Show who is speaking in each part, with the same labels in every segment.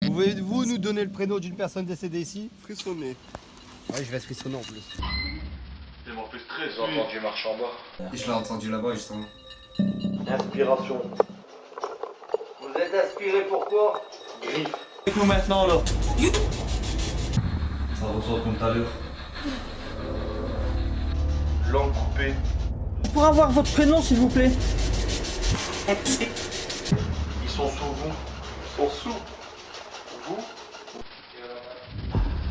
Speaker 1: Pouvez-vous nous donner le prénom d'une personne décédée ici?
Speaker 2: Frissonner.
Speaker 1: Ouais, je vais frissonner en plus.
Speaker 2: Il m'en fait stress.
Speaker 3: J'ai entendu marche en bas.
Speaker 1: Et je l'ai entendu là-bas justement.
Speaker 3: Inspiration. Vous êtes inspiré pourquoi? Griffe.
Speaker 4: Avec nous maintenant là.
Speaker 1: Ça ressort comme tout à l'heure.
Speaker 3: Langue coupée.
Speaker 4: Pour avoir votre prénom s'il vous plaît.
Speaker 3: Ils sont sous vous.
Speaker 2: Ils sont sous. Vous?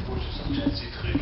Speaker 3: Oh, j'ai senti un petit truc.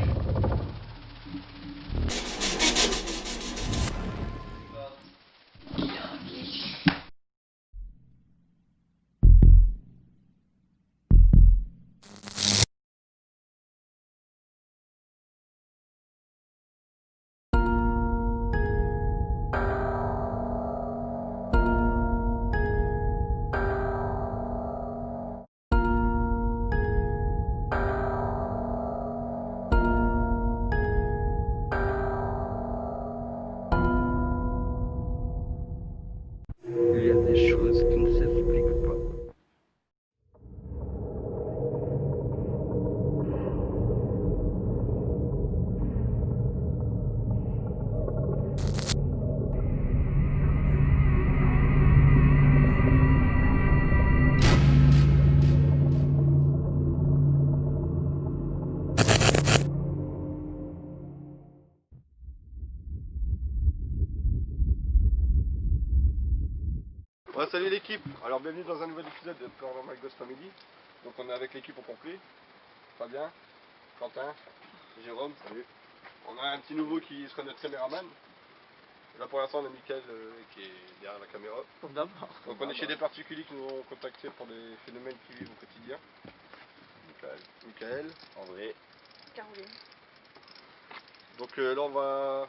Speaker 5: Il y a des choses qui ne s'expliquent pas.
Speaker 2: Ouais, salut l'équipe. Alors bienvenue dans un nouvel épisode de Paranormal Ghost Family. Donc on est avec l'équipe au complet. Fabien, Quentin, Jérôme, salut. On a un petit nouveau qui sera notre caméraman. Là pour l'instant on a Mickaël qui est derrière la caméra. Donc on est chez des particuliers qui nous ont contactés pour des phénomènes qu'ils vivent au quotidien. Mickaël, André,
Speaker 6: Caroline.
Speaker 2: Donc là on va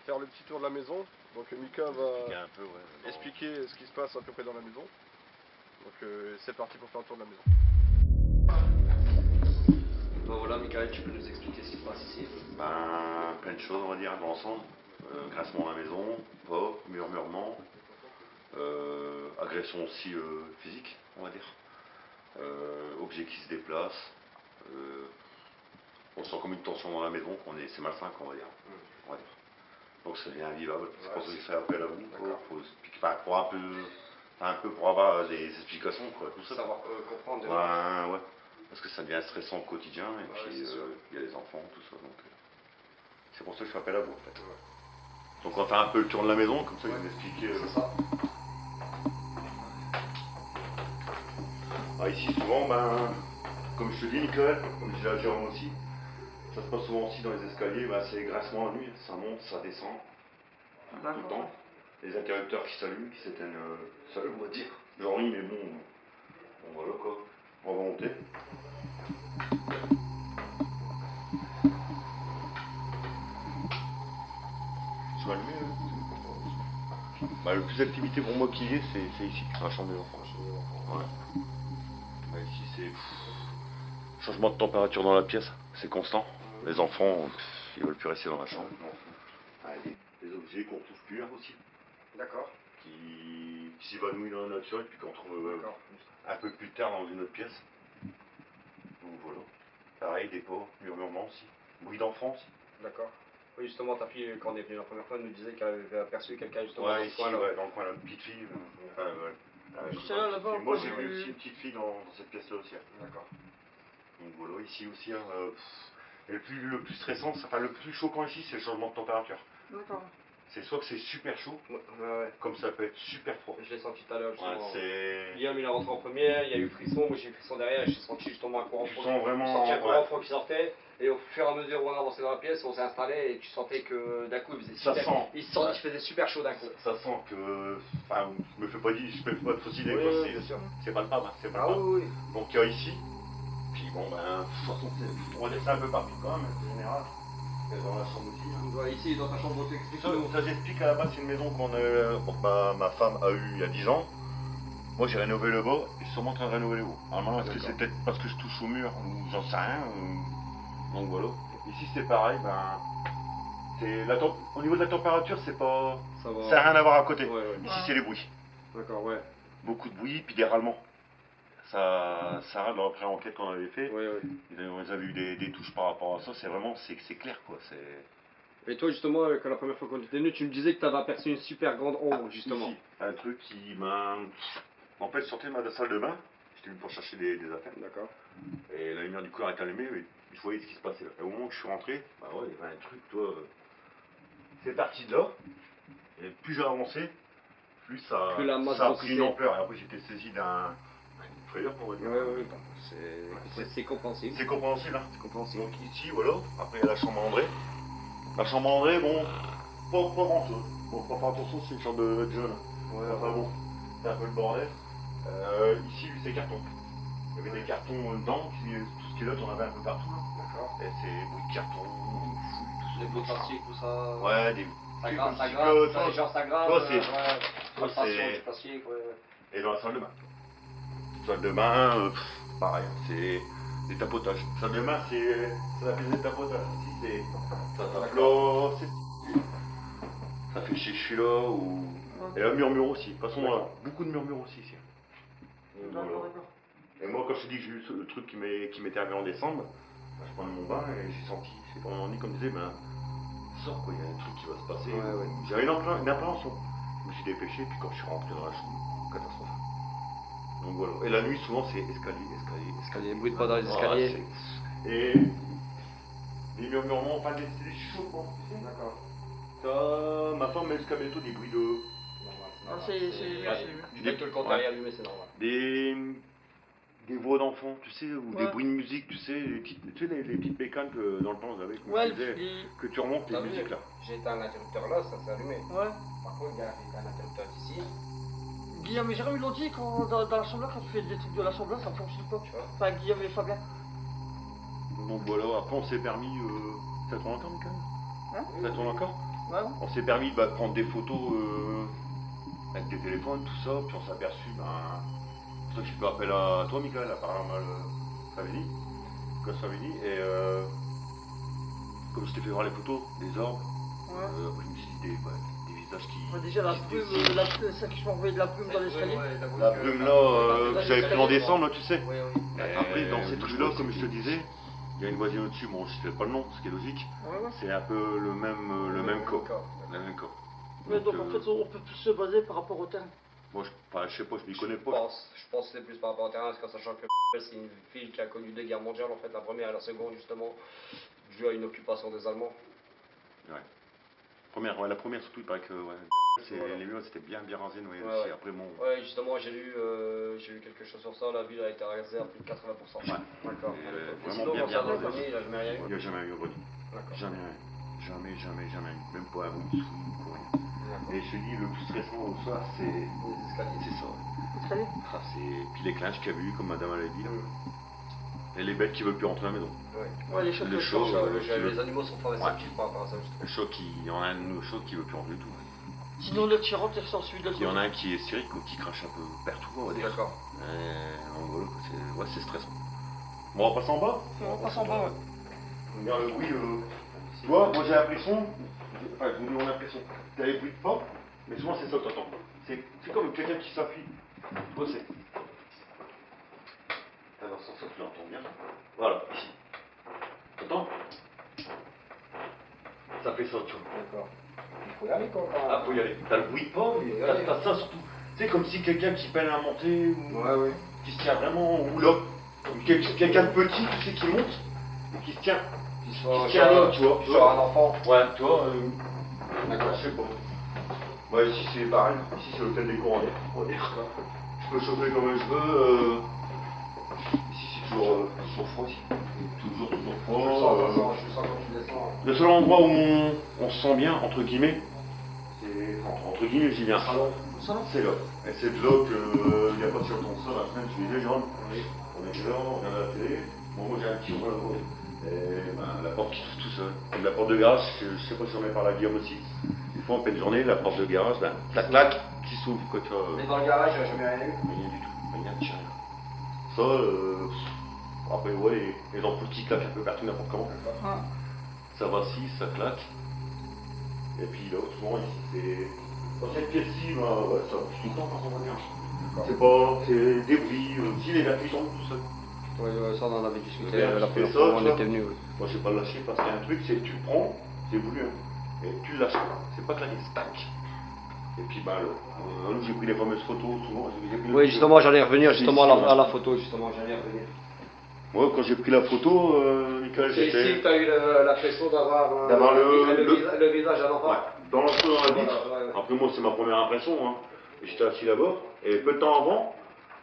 Speaker 2: faire le petit tour de la maison. Donc Mika va
Speaker 3: Un peu, ouais.
Speaker 2: expliquer ce qui se passe à peu près dans la maison. Donc c'est parti pour faire le tour de la maison.
Speaker 3: Bon voilà, Michael, tu peux nous expliquer ce qui se passe ici?
Speaker 7: Ben, plein de choses, on va dire, dans l'ensemble. Grincement à la maison, pas, murmurement, agression aussi physique, on va dire. Objets qui se déplacent. On sent comme une tension dans la maison, c'est malsain, on va dire. On va dire. Donc ça devient invivable. C'est pour ça que je fais appel à vous. Pour un peu pour avoir des explications, quoi, tout ça.
Speaker 3: Savoir comprendre.
Speaker 7: Ouais. Parce que ça devient stressant au quotidien, et puis il y a les enfants, tout ça. Donc c'est pour ça que je fais appel à vous, en fait. Donc on va faire un peu le tour de la maison, comme ça je vais m'expliquer.
Speaker 3: C'est ça.
Speaker 7: Ah, ici souvent, comme je te dis, Nicole, comme je dis à Jérôme aussi, ça se passe souvent aussi dans les escaliers, c'est grincement la nuit, ça monte, ça descend, tout le temps. Les interrupteurs qui s'allument, qui s'éteignent seuls, on va dire. Genre oui, mais bon voilà quoi, on va monter. Ils sont allumés, le plus d'activité pour moi qu'il y ait, c'est ici, dans la chambre des enfants. Ouais. Ici c'est changement de température dans la pièce, c'est constant. Les enfants, ils veulent plus rester dans la chambre. Les objets qu'on trouve plus aussi.
Speaker 3: D'accord.
Speaker 7: Qui s'évanouissent dans la nature et puis qu'on trouve un peu plus tard dans une autre pièce. Donc voilà. Pareil, des pas, murmurements aussi. Bruit d'enfants aussi.
Speaker 3: D'accord. Oui, justement, ta fille, quand on est venu la première fois, elle nous disait qu'elle avait aperçu quelqu'un justement
Speaker 7: Ouais,
Speaker 3: dans
Speaker 7: ici,
Speaker 3: ce coin-là.
Speaker 7: dans le coin là, une petite fille.
Speaker 4: Juste là-bas.
Speaker 7: Moi j'ai vu aussi une petite fille dans cette pièce-là aussi.
Speaker 3: D'accord.
Speaker 7: Donc voilà, ici aussi, et le plus stressant, le plus choquant ici, c'est le changement de température.
Speaker 4: D'accord.
Speaker 7: C'est soit que c'est super chaud,
Speaker 3: Ouais.
Speaker 7: comme ça peut être super froid.
Speaker 3: Je l'ai senti tout à l'heure justement.
Speaker 7: C'est...
Speaker 3: Guillaume il est rentré en première, il y a eu le frisson, moi j'ai eu le frisson derrière et j'ai senti justement un courant
Speaker 7: Tu
Speaker 3: froid.
Speaker 7: sens vraiment...
Speaker 3: J'ai senti un courant froid qui sortait et au fur et à mesure où on avançait dans la pièce, on s'est installé et tu sentais que d'un coup il faisait
Speaker 7: Ça
Speaker 3: super
Speaker 7: sent.
Speaker 3: il faisait super chaud d'un coup.
Speaker 7: Ça sent que... Enfin, je me fais pas de fausse idée,
Speaker 3: Oui,
Speaker 7: quoi.
Speaker 3: bien sûr.
Speaker 7: C'est pas le pas, c'est pas
Speaker 3: Ah
Speaker 7: le pas.
Speaker 3: oui.
Speaker 7: Donc il y a ici, puis bon de toute façon, on va dire ça un peu partout quand même, en général. Et dans la chambre aussi.
Speaker 3: On doit ici dans ta chambre d'hôtel, explique-nous.
Speaker 7: Ça j'explique à la base, c'est une maison ma femme a eu il y a 10 ans. Moi j'ai rénové le bas, et je suis sûrement en train de rénover le haut. Normalement, est-ce que c'est peut-être parce que je touche au mur, ou j'en sais rien. Donc voilà. Ici c'est pareil, au niveau de la température, c'est pas...
Speaker 3: Ça va.
Speaker 7: Ça n'a rien à voir à côté.
Speaker 3: Ouais.
Speaker 7: Ici c'est les bruits.
Speaker 3: D'accord, ouais.
Speaker 7: beaucoup de bruit, puis des râlements. Ça râle dans la première enquête qu'on avait fait.
Speaker 2: Oui, oui.
Speaker 7: On avait eu des touches par rapport à ça, c'est vraiment, c'est clair quoi.
Speaker 2: Et toi justement, quand la première fois qu'on était venu, tu me disais que tu avais aperçu une super grande ombre justement.
Speaker 7: Ici, un truc qui m'a... En fait, je sortais de ma salle de bain, j'étais venu pour chercher des affaires.
Speaker 2: D'accord.
Speaker 7: Et la lumière du couloir était allumée, et je voyais ce qui se passait là. Et au moment où je suis rentré, bah ouais, il y avait un truc, toi... C'est parti de là, et plus j'ai avancé, plus ça,
Speaker 2: Plus la masse
Speaker 7: ça a pris une
Speaker 2: grossissait.
Speaker 7: ampleur. Et après j'étais saisi d'une frayeur pour dire.
Speaker 2: Oui, c'est compréhensible.
Speaker 7: C'est compréhensible, hein.
Speaker 2: C'est compréhensible.
Speaker 7: Donc ici, voilà, après il y a la chambre à André. La chambre à André, bon, pas grand chose. Bon, faut faire attention, c'est une chambre de jeune.
Speaker 2: Ouais,
Speaker 7: Enfin bon, c'est un peu le bordel. Ici, lui, c'est carton. Il y avait des cartons dedans, tout ce qui est là, t'en avais un peu partout.
Speaker 2: D'accord.
Speaker 7: Et c'est bruit de carton, fouille,
Speaker 3: Les
Speaker 7: tout
Speaker 3: bouts de
Speaker 7: ça.
Speaker 3: plastique, tout ça.
Speaker 7: Ouais, des...
Speaker 3: Ça
Speaker 7: c'est
Speaker 3: grave,
Speaker 7: comme
Speaker 3: ça
Speaker 7: si
Speaker 3: grave.
Speaker 7: que,
Speaker 3: Ça, les gens, ça grave.
Speaker 7: toi, c'est-
Speaker 3: Ouais.
Speaker 7: toi,
Speaker 3: Passion,
Speaker 7: c'est-
Speaker 3: du plastique, ouais.
Speaker 7: Et dans la salle de bain. Salle de bain, pareil, c'est des tapotages. Salle de bain, c'est la pièce des tapotages. Ici, c'est... Ça tape là, ça fait chier, je suis là, ou... Et là, murmure aussi. De toute façon, beaucoup de murmures aussi ici. Voilà. Et moi, quand je te dis que j'ai eu le truc qui m'était arrivé en décembre, bah, je prenais mon bain et j'ai senti, c'est pendant un nid comme disait, ben, sors quoi, il y a un truc qui va se passer.
Speaker 2: Ouais.
Speaker 7: J'avais une appréhension. Je me suis dépêché, puis quand je suis rentré dans la chambre, catastrophe. Donc voilà. Et la nuit, souvent, c'est escalier.
Speaker 3: Bruit de pas dans les escaliers.
Speaker 7: Et des murmurements, enfin des chauffements.
Speaker 2: D'accord.
Speaker 7: Ça, ma femme met jusqu'à bientôt des bruits de...
Speaker 4: Ah, c'est
Speaker 3: Dès que le compteur est allumé, c'est normal.
Speaker 7: Des voix d'enfants, tu sais, ou des
Speaker 4: Ouais.
Speaker 7: bruits de musique, tu sais, les petites bécanes que dans le temps j'avais, comme
Speaker 4: Ouais,
Speaker 7: je disais,
Speaker 4: les-
Speaker 7: que tu remontes les
Speaker 3: T'as vu,
Speaker 7: musiques là.
Speaker 3: j'ai éteint l'interrupteur là, ça s'est allumé.
Speaker 4: Ouais.
Speaker 3: Par contre, gars, j'ai éteint l'interrupteur ici.
Speaker 4: Guillaume et Jérôme, ils l'ont dit quand, dans la chambre là, quand tu fais des trucs de la chambre là, ça fonctionne pas.
Speaker 3: Tu vois.
Speaker 4: Enfin, Guillaume et Fabien.
Speaker 7: Donc voilà, après on s'est permis, ça tourne encore Michael
Speaker 4: Hein
Speaker 7: Ça tourne encore
Speaker 4: Ouais.
Speaker 7: On s'est permis de prendre des photos avec des téléphones, tout ça, puis on s'est aperçu, c'est toi qui peux appeler à toi Michael, à Paranormal Family, Ghost Family, et comme je t'ai fait voir les photos, des orbes,
Speaker 4: Ouais.
Speaker 7: après je me suis dit des visages qui...
Speaker 4: Ouais, déjà la
Speaker 7: qui se
Speaker 4: plume,
Speaker 7: dessinent.
Speaker 4: celle qui m'a envoyé de la plume dans l'escalier.
Speaker 7: La brume là, que j'avais pris en décembre, là, tu sais.
Speaker 3: Oui.
Speaker 7: Après, dans ces trucs-là, comme je te disais, il y a une voisine au-dessus, bon, je ne sais pas le nom, ce qui est logique,
Speaker 4: Ouais.
Speaker 7: c'est un peu le même corps. Le même corps.
Speaker 4: Mais donc en fait, on peut plus se baser par rapport au terrain.
Speaker 7: Moi, je sais pas, je m'y connais
Speaker 3: Je
Speaker 7: pas.
Speaker 3: pense que c'est plus par rapport au terrain, parce qu'en sachant que c'est une ville qui a connu deux guerres mondiales, en fait, la première et la seconde, justement, dû à une occupation des Allemands.
Speaker 7: La première surtout, il paraît que
Speaker 3: Voilà.
Speaker 7: les murs c'était bien rasés,
Speaker 3: Ouais,
Speaker 7: aussi.
Speaker 3: ouais.
Speaker 7: Après, bon,
Speaker 3: Ouais, justement, j'ai lu quelque chose sur ça, la ville a été rasée à plus de 80%.
Speaker 7: Ouais.
Speaker 3: D'accord.
Speaker 7: Et,
Speaker 3: Et
Speaker 7: vraiment
Speaker 3: sinon,
Speaker 7: bien
Speaker 3: concernant la
Speaker 7: rasé.
Speaker 3: famille, il n'a jamais rien eu.
Speaker 7: il n'y a jamais eu au Brody.
Speaker 3: D'accord.
Speaker 7: Jamais, même pas un bout de souris ou rien.
Speaker 3: D'accord.
Speaker 7: Et je te dis, le plus stressant au soir, c'est
Speaker 3: Les escaliers.
Speaker 7: ça.
Speaker 4: L'escalier.
Speaker 7: Puis les clinches qu'il y avait eu, comme madame l'a dit, là. Et les bêtes qui veulent plus rentrer à la maison.
Speaker 4: Ouais, les choses
Speaker 7: Le
Speaker 4: que
Speaker 7: show,
Speaker 3: Les animaux sont pas réceptifs par rapport à ça, justement.
Speaker 7: Le choc, il y en a un de nos chocs qui veut plus rentrer du tout.
Speaker 4: Sinon, le tirant, tu ressens celui de
Speaker 7: Il y en a un qui est hystérique ou qui crache un peu partout, on va dire.
Speaker 3: D'accord.
Speaker 7: Donc voilà, c'est stressant. Bon, on va passer en bas.
Speaker 4: On passe en bas, ouais.
Speaker 7: Regarde le bruit. Tu vois, moi j'ai l'impression, enfin j'ai mon impression, t'as les bruits de pas, mais souvent c'est ça que t'entends. C'est comme quelqu'un qui s'appuie. Tu vois, c'est. Dans ce sens-là, tu l'entends bien. Voilà, ici. T'entends? Ça fait ça, tu vois.
Speaker 3: D'accord. Il faut y aller, quoi.
Speaker 7: Ah, faut y aller. T'as le bruit de pas, mais t'as ça surtout. Tu sais, comme si quelqu'un qui peine à monter, ou
Speaker 3: Ouais.
Speaker 7: qui se tient vraiment, ou là. Quelqu'un de petit, tu sais, qui monte, et qui se tient.
Speaker 3: Qui
Speaker 7: Qui se tient là, tu vois.
Speaker 3: Sur un enfant.
Speaker 7: Ouais, tu vois.
Speaker 3: D'accord.
Speaker 7: Je sais pas. Ouais, ici c'est pareil. Ici c'est l'hôtel des courants. On va dire. Je peux chauffer comme je veux. Ici c'est toujours froid. Ici. Toujours froid.
Speaker 3: Je sens quand tu descends.
Speaker 7: Le seul endroit où on se sent bien, entre guillemets, c'est. Entre guillemets, j'y viens. C'est là. Et c'est de là que, il n'y a pas si longtemps que ça, la semaine, je disais, Jérôme, on est là, on regarde la télé. Bon, moi j'ai un petit rôle là-bas. Et la porte qui s'ouvre tout seul. Et la porte de garage, je sais pas si on est par la Guillaume aussi. Des fois en pleine journée, la porte de garage, la claque qui s'ouvre quand tu
Speaker 3: Mais dans le garage, il n'y a jamais rien eu.
Speaker 7: rien du tout, rien de rien. Ça, après ouais, les ampoules qui claquent un peu partout, n'importe comment.
Speaker 4: Ouais.
Speaker 7: Ça vacille, ça claque. Et puis là, souvent ici, c'est. Dans cette pièce-ci, ouais, ça bouge tout le temps quand on va bien. C'est des bruits, aussi les verres qui tombent tout seul.
Speaker 3: Ouais, ça on en avait discuté
Speaker 7: Ouais,
Speaker 3: la
Speaker 7: tu
Speaker 3: première
Speaker 7: fais
Speaker 3: fois
Speaker 7: ça,
Speaker 3: où on
Speaker 7: ça.
Speaker 3: était venu.
Speaker 7: Moi je vais pas le lâcher parce qu'il y a un truc, c'est que tu le prends, c'est voulu, hein, et tu le lâches pas. C'est pas claqué, c'est tac. Et puis bah nous j'ai pris les fameuses photos souvent. J'ai pris
Speaker 3: Oui, justement, j'allais revenir justement à la photo, justement, j'allais revenir.
Speaker 7: Moi quand j'ai pris la photo, Michael,
Speaker 3: C'est ici
Speaker 7: j'étais.
Speaker 3: que tu as eu l'impression d'avoir le visage à l'enfant.
Speaker 7: Ouais, dans le feu, dans la vitre.
Speaker 3: Voilà, ouais.
Speaker 7: Après moi c'est ma première impression, hein. J'étais assis là-bas, et peu de temps avant,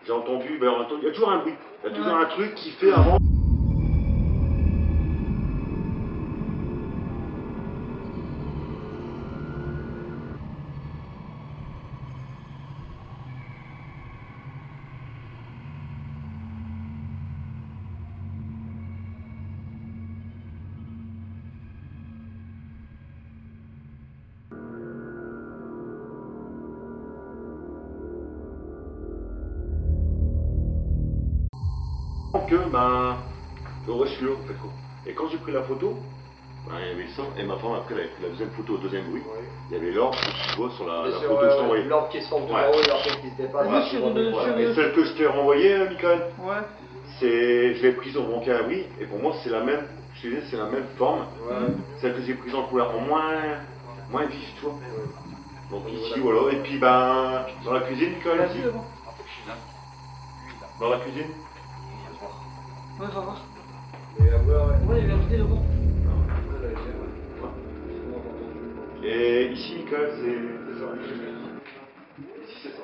Speaker 7: j'ai entendu, il y a toujours un bruit, il y a toujours un truc qui fait avant. Que ouais, je suis là en fait quoi. Et quand j'ai pris la photo, il y avait ça, et ma femme après elle avait pris la deuxième photo au deuxième bruit, il y avait l'orbe que tu vois sur la photo que je t'ai envoyée.
Speaker 3: L'orbe qui se forme de
Speaker 7: Ouais.
Speaker 3: là-haut et après qui se dépasse.
Speaker 7: Voilà.
Speaker 4: Sur
Speaker 7: Voilà. Et celle que je t'ai renvoyée, Michael,
Speaker 4: Ouais.
Speaker 7: je l'ai prise en banquier à abri, et pour moi c'est la même, je te dis, c'est la même forme, celle que j'ai prise en couleur en moins vif, tu vois. Donc ici voilà, et puis dans la cuisine, Michael,
Speaker 4: Vas-y,
Speaker 7: ici.
Speaker 4: devant.
Speaker 7: Dans la cuisine.
Speaker 4: Ouais, va voir.
Speaker 3: Ouais.
Speaker 4: Ouais, il vient vider devant.
Speaker 7: Et ici, Michael, c'est ça. Ici, c'est ça.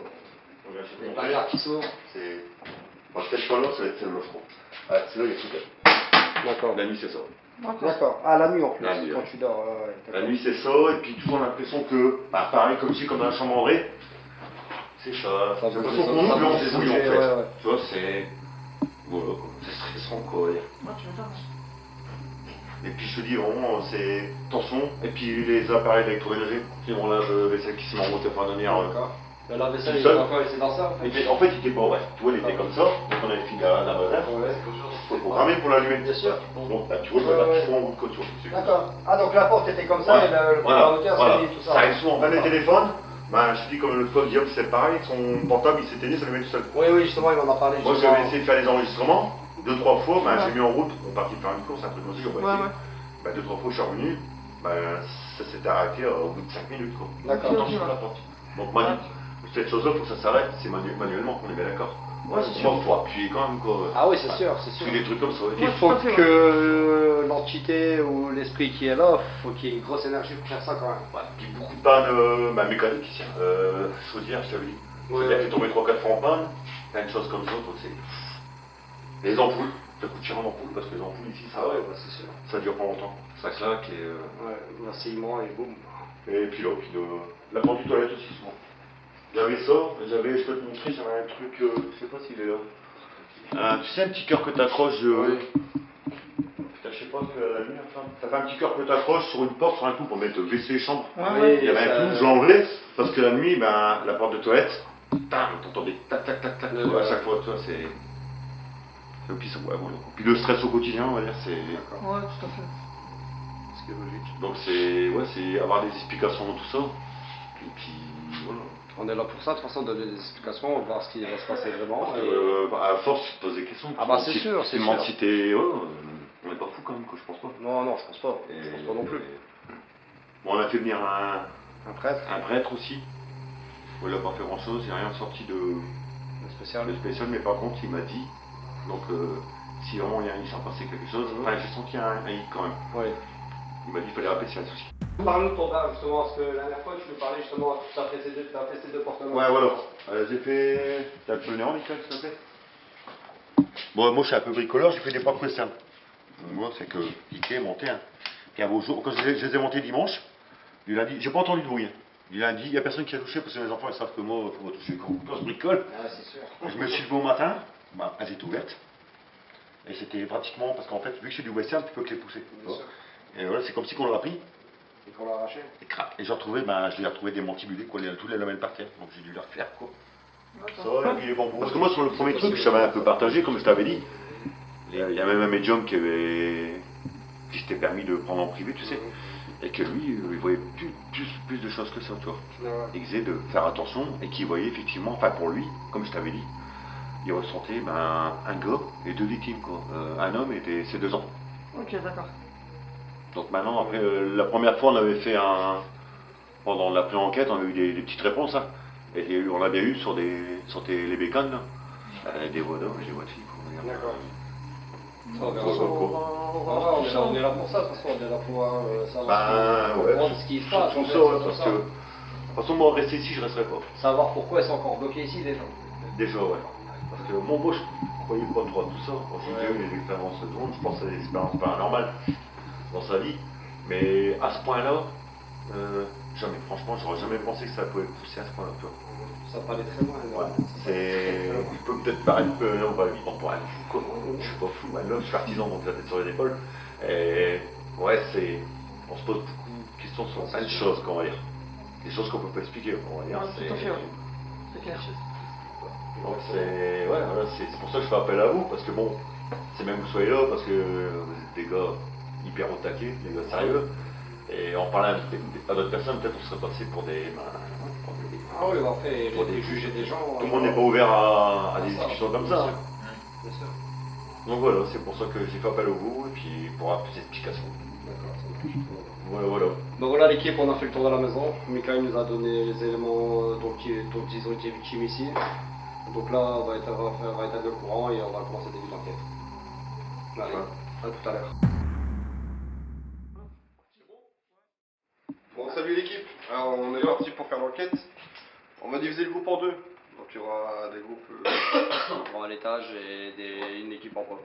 Speaker 7: On vient
Speaker 3: Il y a
Speaker 7: chez
Speaker 3: pas l'air qui s'ouvre.
Speaker 7: C'est. Bon, peut-être pas là, ça va être celle-là, je crois. Ouais, c'est là, il y a tout.
Speaker 3: D'accord.
Speaker 7: La nuit, c'est ça.
Speaker 3: D'accord. Ah, la nuit en plus,
Speaker 7: La nuit,
Speaker 3: quand
Speaker 7: ouais.
Speaker 3: tu dors.
Speaker 7: La nuit, c'est ça, et puis toujours l'impression que, pareil, comme si, comme dans la chambre en vrai, c'est ça.
Speaker 3: Ça
Speaker 7: J'ai
Speaker 3: bouge,
Speaker 7: l'impression qu'on
Speaker 3: ça
Speaker 7: ouvre, mais on
Speaker 3: bouge,
Speaker 7: se bouille, en
Speaker 3: ouais,
Speaker 7: fait.
Speaker 3: ouais.
Speaker 7: Tu vois, c'est. Voilà, quoi. C'est stressant, quoi, on va dire.
Speaker 4: Ouais, tu m'étonnes.
Speaker 7: Et puis je te dis vraiment, c'est tension, et puis les appareils électroménagers, qui vont lave-vaisselle qui s'est remonté pour la dernière.
Speaker 3: D'accord. Le lave-vaisselle, il
Speaker 7: Tout
Speaker 3: est
Speaker 7: seul.
Speaker 3: encore resté dans ça en fait.
Speaker 7: En fait, il était pas vrai. Tu vois, il était comme ça, donc on avait fini la bazar.
Speaker 3: Ouais.
Speaker 7: Faut le programmer pour l'allumer.
Speaker 3: Bien sûr.
Speaker 7: Donc là, tu vois,
Speaker 3: Ouais, ouais.
Speaker 7: tu vois en route, quoi, tu vois.
Speaker 3: D'accord. Ah, donc la porte était comme ça
Speaker 7: Ouais.
Speaker 3: et le
Speaker 7: Voilà,
Speaker 3: moteur,
Speaker 7: voilà.
Speaker 3: c'est tout ça.
Speaker 7: Ça arrive souvent. Même les téléphones, je te dis comme le fois Guillaume, c'est pareil, son portable il s'éteignait, ça le met tout seul.
Speaker 3: Oui, oui, justement, il m'en a parlé.
Speaker 7: Moi
Speaker 3: justement.
Speaker 7: j'avais essayé de faire les enregistrements, 2-3 fois, j'ai mis en route, on partit faire une course, un truc comme ça, on va essayer. 2-3 fois je suis revenu, ça s'était arrêté au bout de 5 minutes quoi.
Speaker 3: D'accord.
Speaker 7: Tout le temps sur la porte. Donc cette chose-là, il faut que ça s'arrête, c'est manuellement qu'on est bien d'accord.
Speaker 4: Ouais, c'est sûr.
Speaker 7: Moi, il faut appuyer quand même quoi.
Speaker 3: Ah oui, c'est sûr, c'est sûr.
Speaker 7: Tu fais des trucs comme ça.
Speaker 3: Il faut que l'entité ou l'esprit qui est là, faut qu'il y ait une grosse énergie pour faire ça quand même.
Speaker 7: Ouais, puis beaucoup de pannes mécaniques ici. Chaudière, je t'avais dit. C'est-à-dire que tu tombé 3-4 fois en panne, t'as une chose comme ça, donc c'est. Les ampoules, ça coûte cher en ampoules parce que les ampoules ici, ça,
Speaker 3: c'est sûr.
Speaker 7: ça dure pas longtemps. Ça claque et.
Speaker 3: Ouais, vacillement et boum.
Speaker 7: Et puis là, la porte du toilette aussi souvent. J'avais ça, je peux te montrer, j'avais un truc, je sais pas s'il est là. Tu sais un petit cœur que t'accroches. Putain, je sais pas ce que la nuit, enfin. Ça fait un petit cœur que t'accroches sur une porte, sur un coup pour mettre WC chambre.
Speaker 4: Ouais,
Speaker 7: Il y avait un coup, je l'ai enlevé, parce que la nuit, la porte de toilette, t'entendais tac tac tac tac, à chaque fois, tu vois, c'est. Et puis, voilà. Puis le stress au quotidien, on va dire, c'est.
Speaker 4: Ouais, tout à fait.
Speaker 7: Ce qui est logique. Donc c'est avoir des explications dans tout ça. Et puis voilà.
Speaker 3: On est là pour ça, de toute façon, donner des explications, voir ce qui va se passer vraiment.
Speaker 7: À force, tu te poses des questions.
Speaker 3: Ah bah c'est sûr, c'est
Speaker 7: sûr.
Speaker 3: sûr.
Speaker 7: Si t'es. On n'est pas fou quand même, quoi, je pense pas.
Speaker 3: Non, non, je pense pas. Je pense pas non plus.
Speaker 7: Bon, on a fait venir
Speaker 3: Un prêtre,
Speaker 7: un prêtre aussi. Bon, il n'a pas fait grand chose, il n'y a rien sorti de
Speaker 3: spécial.
Speaker 7: spécial, mais par contre, il m'a dit. Donc, si vraiment il s'en passait quelque chose, enfin, j'ai senti un hic quand même.
Speaker 3: Oui.
Speaker 7: Il m'a dit qu'il fallait rappeler s'il y a un souci.
Speaker 3: Parle-nous de ton bar justement, parce que la dernière fois tu nous parlais justement, tu as fait ces deux portements.
Speaker 7: Ouais, voilà. J'ai fait. T'as un peu le néant, Nicolas, s'il te plaît. Bon, moi je suis un peu bricoleur, j'ai fait des portes westernes. Moi, c'est que piquer, monter. Et un beau jour, quand je les ai montés dimanche, du lundi, j'ai pas entendu de bruit. Du lundi, il n'y a personne qui a touché parce que mes enfants ils savent que moi, il faut pas toucher quand je bricole.
Speaker 3: Ah, c'est sûr.
Speaker 7: Je me suis levé au matin, elles étaient ouvertes. Et c'était pratiquement, parce qu'en fait, vu que c'est du western, tu peux que les pousser. Et voilà, c'est comme si on l'a pris.
Speaker 3: Et qu'on l'a arraché.
Speaker 7: Et crac. Et j'ai retrouvé, je l'ai retrouvé démantibulé, quoi, toutes les lamelles par terre. Donc j'ai dû les refaire, quoi. Ça, et puis les bambous. Parce que moi, sur le premier truc, je savais un peu partager, comme je t'avais dit. Il y a même un médium qui s'était permis de prendre en privé, tu sais. Et que lui, il voyait plus de choses que ça, tu vois. Il disait de faire attention et qu'il voyait effectivement, enfin pour lui, comme je t'avais dit, il ressentait un gars et 2 victimes, quoi. Un homme et ses 2 ans.
Speaker 4: Ok, d'accord.
Speaker 7: Donc maintenant, après, la première fois, on avait fait pendant la pré-enquête, on a eu des petites réponses, hein. Et on a bien eu sur les bécanes, là, des voix d'hommes et des voix de filles, quoi.
Speaker 3: D'accord. Ça, on
Speaker 7: On
Speaker 3: verra
Speaker 7: voit
Speaker 3: ça.
Speaker 7: quoi.
Speaker 3: On est là pour ça, de toute façon, on est là pour savoir
Speaker 7: Ben, ouais.
Speaker 3: comprendre ce qui se passe.
Speaker 7: Tout
Speaker 3: en fait,
Speaker 7: ça,
Speaker 3: c'est
Speaker 7: ouais,
Speaker 3: tout
Speaker 7: parce
Speaker 3: ça.
Speaker 7: que, de toute façon, moi, rester ici, je resterai pas.
Speaker 3: Savoir pourquoi ils sont encore bloqués ici déjà.
Speaker 7: Déjà, ouais. Parce que moi, je croyais pas trop à tout ça. Quand j'ai déjà eu des expériences de drone, je pense à des expériences paranormales dans sa vie. Mais à ce point-là, jamais. Franchement, j'aurais jamais pensé que ça pouvait pousser à ce point-là, tu vois.
Speaker 3: Ça peut aller très loin.
Speaker 7: Ouais. Je peux peut-être paraître on va vivre pour un fou, quoi. Je suis pas fou, là, je suis artisan, donc la tête sur les épaules. Et ouais, on se pose beaucoup de questions sur plein de choses, qu'on va dire. Des choses qu'on peut pas expliquer, on va dire.
Speaker 4: Ouais, tout à fait, ouais. C'est clair.
Speaker 7: Donc ouais, voilà, c'est pour ça que je fais appel à vous, parce que bon, c'est même que vous soyez là, parce que vous êtes des gars hyper au taquet, des gars sérieux. Et en parlant à d'autres personnes, peut-être on serait passé pour des...
Speaker 3: Ah oui, après,
Speaker 7: Pour
Speaker 3: les juger des gens.
Speaker 7: Tout le monde n'est pas ouvert à des discussions comme ça. Hein.
Speaker 3: Bien sûr.
Speaker 7: Donc voilà, c'est pour ça que j'ai fait appel à vous, et puis pour avoir plus d'explications.
Speaker 3: D'accord, ça marche.
Speaker 7: Voilà.
Speaker 3: Donc voilà l'équipe, on a fait le tour de la maison. Mikael nous a donné les éléments dont ils ont été victimes ici. Donc là, on va établir le courant et on va commencer des enquêtes. Allez, à tout à l'heure.
Speaker 2: Bon, salut l'équipe. Alors, on est parti pour faire l'enquête. On va diviser le groupe en 2. Donc, il y aura des groupes.
Speaker 3: On va à l'étage et une équipe en bas.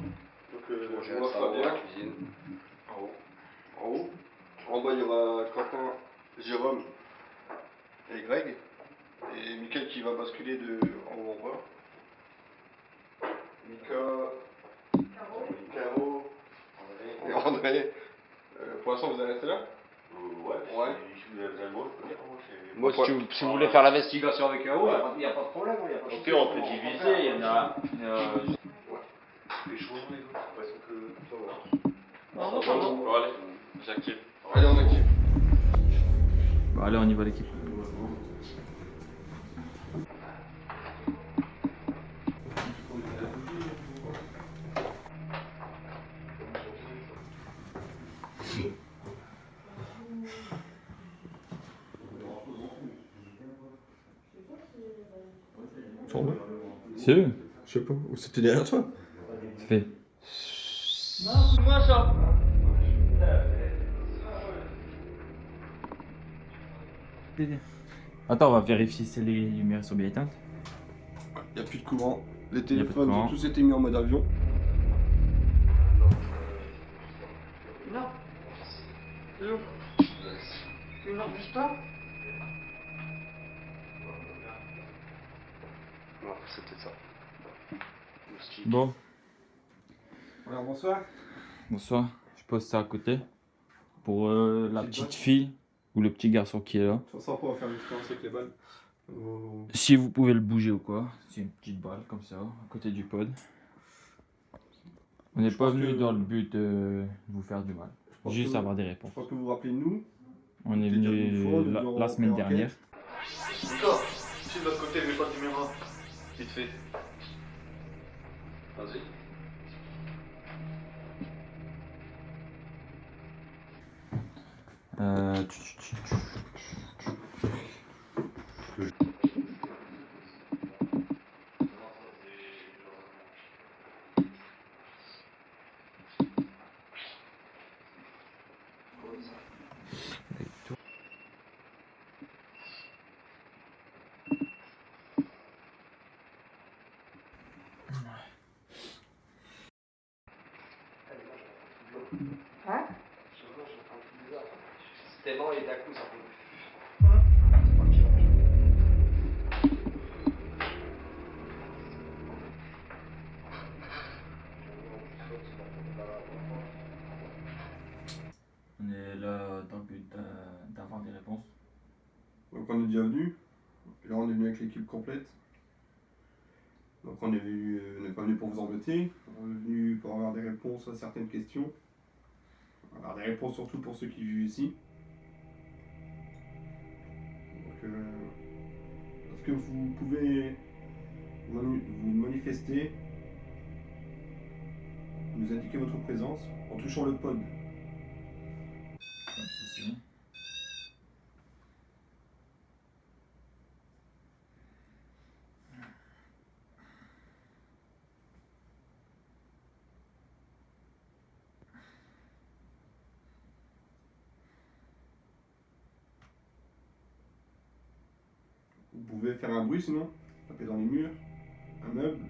Speaker 2: Donc,
Speaker 3: Pour
Speaker 2: je
Speaker 3: gérer
Speaker 2: vois
Speaker 3: le salon,
Speaker 2: Fabien
Speaker 3: la cuisine.
Speaker 2: en haut. En haut. En bas, il y aura Quentin, Jérôme et Greg. Et Mickaël qui va basculer de en haut en bas. Mika, Caro et André. Pour l'instant, vous allez rester là? Ouais.
Speaker 7: Si vous avez besoin de moi, je peux dire.
Speaker 3: Moi, si vous voulez faire l'investigation avec eux, il n'y a pas de problème. Y a pas de
Speaker 5: Ok,
Speaker 3: souci.
Speaker 5: on peut diviser, il y en a...
Speaker 7: Les choses, les autres, parce que ça va.
Speaker 4: Non, ça va.
Speaker 5: Bon, allez, j'active.
Speaker 2: Allez, on active.
Speaker 5: Bon, allez, on y va l'équipe.
Speaker 6: Sur moi?
Speaker 5: C'est eux.
Speaker 6: Je sais pas. Ou c'était derrière toi?
Speaker 5: Ça fait...
Speaker 4: Non, c'est moi ça.
Speaker 5: Attends, on va vérifier si les lumières sont bien éteintes.
Speaker 2: Il n'y a plus de courant. Les
Speaker 5: Y a plus de
Speaker 2: téléphones
Speaker 5: courant.
Speaker 2: ont tous été mis en mode avion.
Speaker 4: Non. C'est où? Une heure juste là?
Speaker 2: Ouais, c'est peut-être ça.
Speaker 5: Bon,
Speaker 2: Alors, bonsoir.
Speaker 5: bonsoir. Je pose ça à côté. Pour la petite fille ou le petit garçon qui est là.
Speaker 2: De toute façon, on va faire l'expérience avec les balles.
Speaker 5: Si vous pouvez le bouger ou quoi. C'est une petite balle comme ça, à côté du pod. On n'est pas
Speaker 2: pense
Speaker 5: venu
Speaker 2: que-
Speaker 5: dans le but de vous faire du mal.
Speaker 2: pense
Speaker 5: Juste
Speaker 2: que-
Speaker 5: avoir des réponses.
Speaker 2: Je pense que vous vous rappelez de nous.
Speaker 5: On est
Speaker 2: C'était déjà une fois,
Speaker 5: venu
Speaker 2: nous aurons
Speaker 5: la semaine
Speaker 2: fait
Speaker 5: dernière.
Speaker 7: D'accord. Si de l'autre côté, mais pas de caméra. Vite fait. Vas-y.
Speaker 4: Hein?
Speaker 3: C'était lent et d'un coup, ça peut.
Speaker 5: On est là dans le but d'avoir des réponses.
Speaker 2: Donc, on est déjà venu. Là, on est venu avec l'équipe complète. Donc, on n'est pas venu pour vous embêter. On est venu pour avoir des réponses à certaines questions. Avoir des réponses surtout pour ceux qui vivent ici.
Speaker 6: est-ce que vous pouvez vous manifester, nous indiquer votre présence en touchant le pod?
Speaker 5: Pas de souci.
Speaker 6: Vous pouvez faire un bruit sinon, taper dans les murs, un meuble.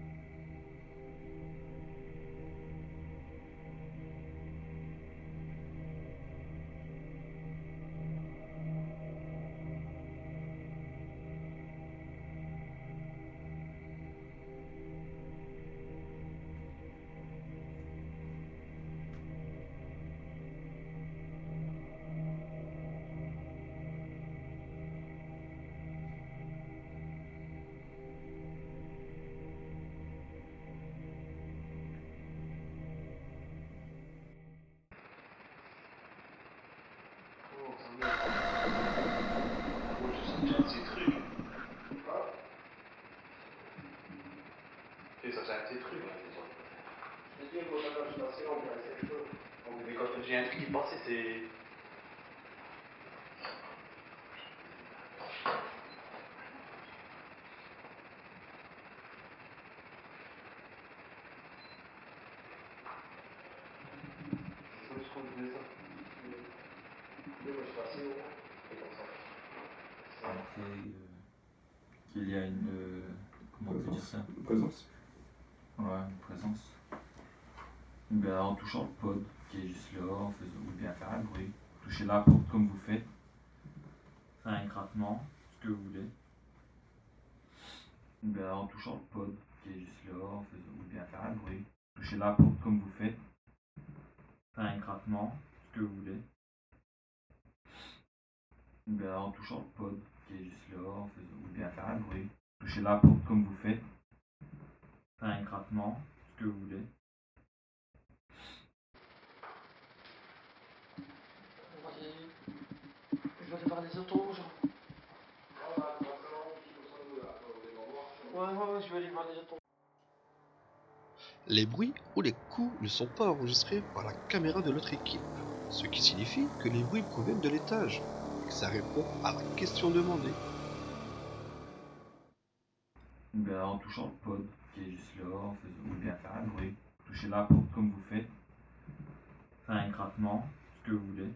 Speaker 7: Ça c'est un petit truc, là, déjà. Mais quand je te dis un truc qui passait, c'est.
Speaker 5: Qu'il y a une. Comment on peut dire ça?
Speaker 6: Une présence.
Speaker 5: Ouais, une présence. Ben, en touchant le pod qui est juste là, en faisant ou bien faire un bruit. Touchez la porte comme vous faites. Faire un grattement, ce que vous voulez. Ben, en touchant le pod qui est juste là, en faisant ou bien faire un bruit. Touchez la porte comme vous faites. Faire un grattement, ce que vous voulez. Ben, en touchant le pod qui est juste là, en faisant ou bien faire un bruit. Touchez la porte comme vous faites. Faire un grattement, ce que vous voulez.
Speaker 4: Je vais aller voir les autos, genre. Ouais, je vais aller voir les autos.
Speaker 8: Les bruits ou les coups ne sont pas enregistrés par la caméra de notre équipe, ce qui signifie que les bruits proviennent de l'étage, et que ça répond à la question demandée.
Speaker 5: Ben, en touchant le pod qui est juste là, en faisant ou bien faire un bruit. Touchez la porte comme vous faites. Faire un grattement, ce que vous voulez.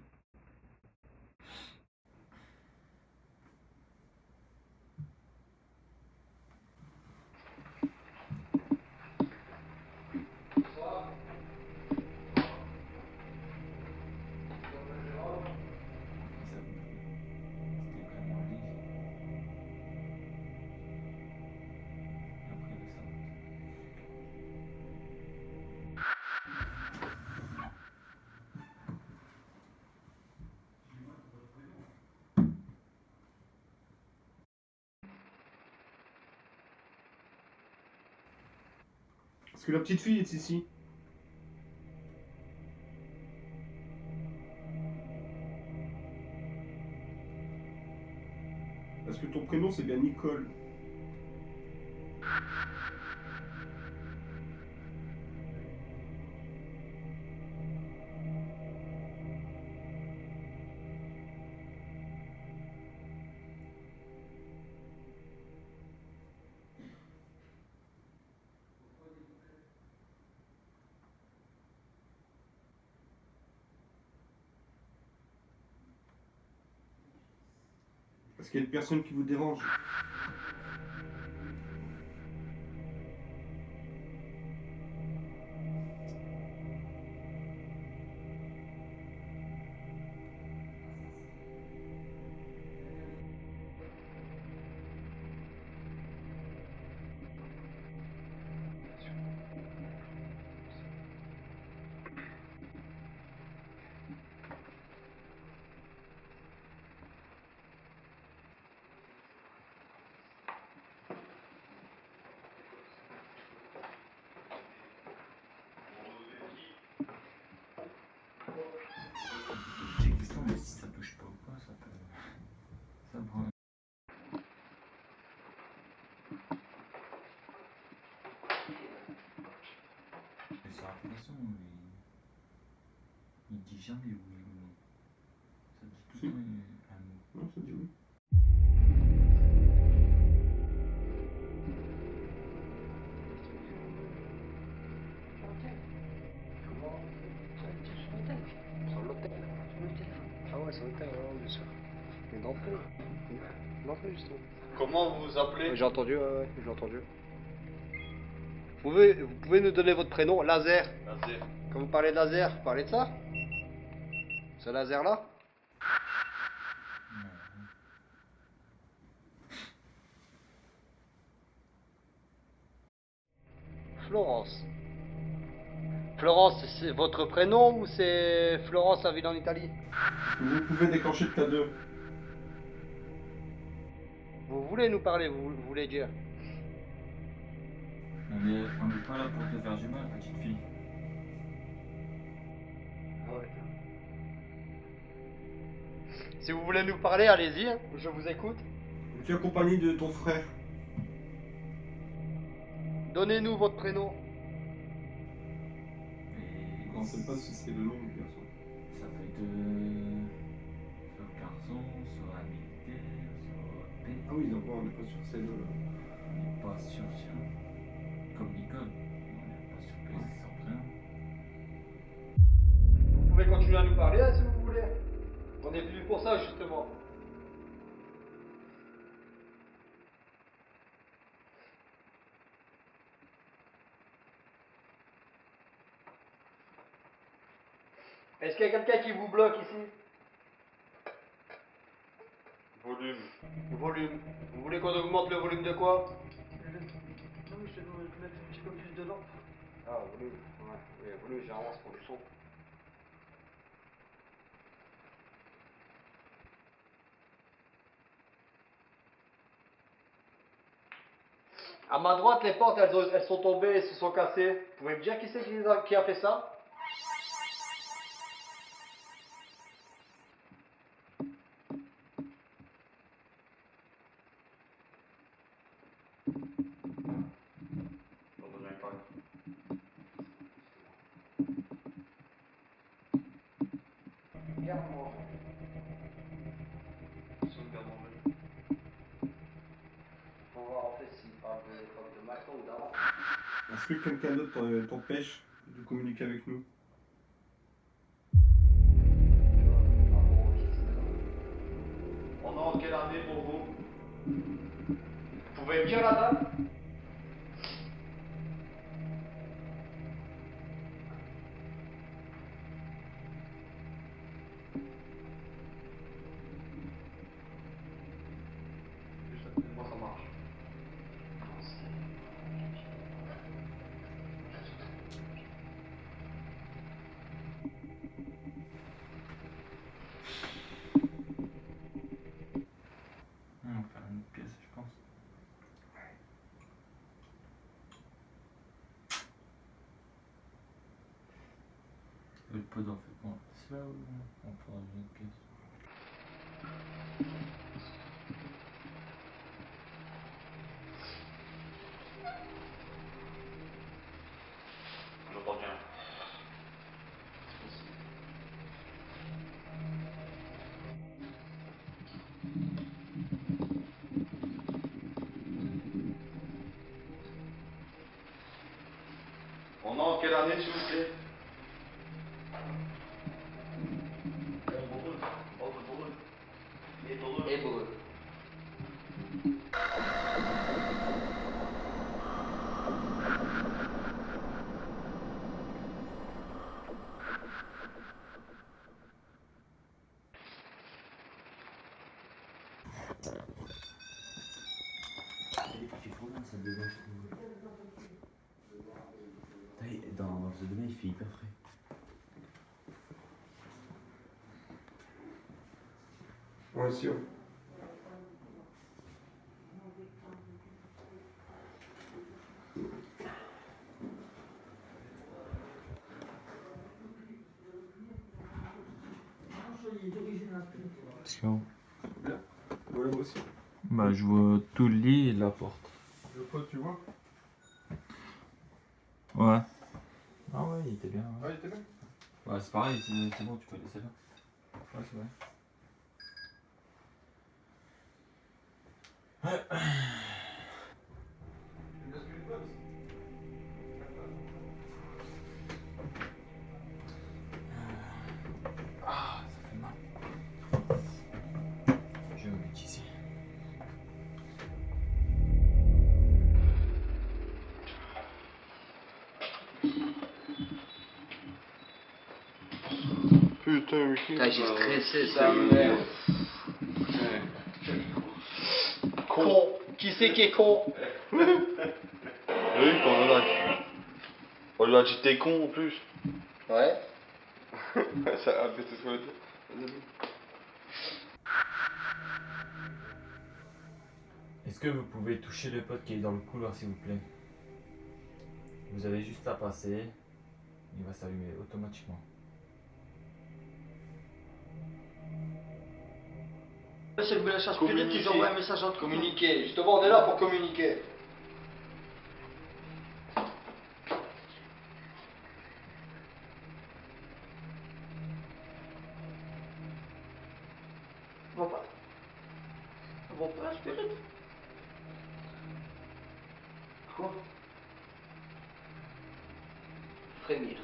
Speaker 6: Est-ce que la petite fille est ici? Est-ce que ton prénom c'est bien Nicole? Est-ce qu'il y a une personne qui vous dérange?
Speaker 5: il dit jamais oui ou non. Ça dit tout
Speaker 6: Si.
Speaker 5: le temps un mot.
Speaker 6: Non, ça dit oui.
Speaker 2: Sur l'hôtel. Ah ouais, sur l'hôtel, bien sûr. Mais d'entrée. D'entrée, justement.
Speaker 3: Comment vous vous appelez?
Speaker 2: J'ai entendu, ouais, j'ai entendu. Vous pouvez nous donner votre prénom? Laser.
Speaker 3: Laser.
Speaker 2: Quand vous parlez de laser, vous parlez de ça? Ce laser-là? Florence. Florence, c'est votre prénom ou c'est Florence à ville en Italie?
Speaker 6: Vous pouvez déclencher le K2.
Speaker 2: Vous voulez nous parler, vous voulez dire?
Speaker 5: On n'est pas là pour te faire du mal, petite fille.
Speaker 2: Ouais. Si vous voulez nous parler, allez-y, hein, je vous écoute.
Speaker 6: Tu es accompagné de ton frère.
Speaker 2: Donnez-nous votre prénom.
Speaker 5: Et
Speaker 6: On ne sait pas si c'est le nom du garçon.
Speaker 5: ça peut être soit garçon, soit militaire, soit père.
Speaker 6: Ah oui, donc on n'est pas sur ces deux-là.
Speaker 5: On n'est pas sûr. Comme Nicole, on n'est pas sûr que c'est son prénom.
Speaker 2: Vous pouvez continuer à nous parler hein, si vous voulez. On est venu pour ça justement. Est-ce qu'il y a quelqu'un qui vous bloque ici?
Speaker 3: Volume.
Speaker 2: Volume. Vous voulez qu'on augmente le volume de quoi?
Speaker 4: Non, mais je te demande de mettre un petit peu plus de lampe.
Speaker 2: Ah, volume. Ouais, oui, volume, généralement, c'est pour du son. À ma droite, les portes, elles sont tombées et se sont cassées. Vous pouvez me dire qui c'est qui a fait ça?
Speaker 3: On donne un code.
Speaker 2: Garde-moi.
Speaker 3: Sur le garde-manger.
Speaker 2: On va voir en fait s'il parle de l'époque de Macron ou d'avant.
Speaker 6: Est-ce que quelqu'un d'autre t'empêche de communiquer avec nous?
Speaker 2: On est en quelle année pour vous? Vous pouvez me dire la date?
Speaker 3: Moi ça marche.
Speaker 5: On va faire une autre pièce, je pense. Le pod en fait, bon, c'est là où on fera une autre pièce.
Speaker 3: On entend bien. On est en quelle année s'il vous plaît?
Speaker 2: Hébreu.
Speaker 9: Il faut bien ça dedans, je trouve. Dans ce domaine, il fait hyper frais.
Speaker 6: Ouais, sûr. Voilà, moi aussi.
Speaker 5: Bah, je vois tout le lit et la porte.
Speaker 6: Le pote, tu vois?
Speaker 5: Ouais. Ah, Ah ouais, il était bien.
Speaker 2: Ah, il était bien.
Speaker 5: Ouais, c'est pareil, c'est bon, tu peux laisser là. Ouais, c'est vrai. Ah, ça fait mal. Je vais me mettre ici.
Speaker 2: Putain, Mickey.
Speaker 4: J'ai stressé
Speaker 2: ça, merde.
Speaker 4: Con. Qui c'est qui est con?
Speaker 7: Oui, on lui a dit t'es con en plus.
Speaker 4: Ouais.
Speaker 2: Ça a fait ce qu'on a dit.
Speaker 5: Est-ce que vous pouvez toucher le pote qui est dans le couloir s'il vous plaît? Vous avez juste à passer, il va s'allumer automatiquement.
Speaker 4: C'est le chasse spirit qui envoie un message entre
Speaker 2: Communiquer. Justement, on est là pour communiquer.
Speaker 4: Bon pas. Bon pas, spirit. Quoi? Frémir.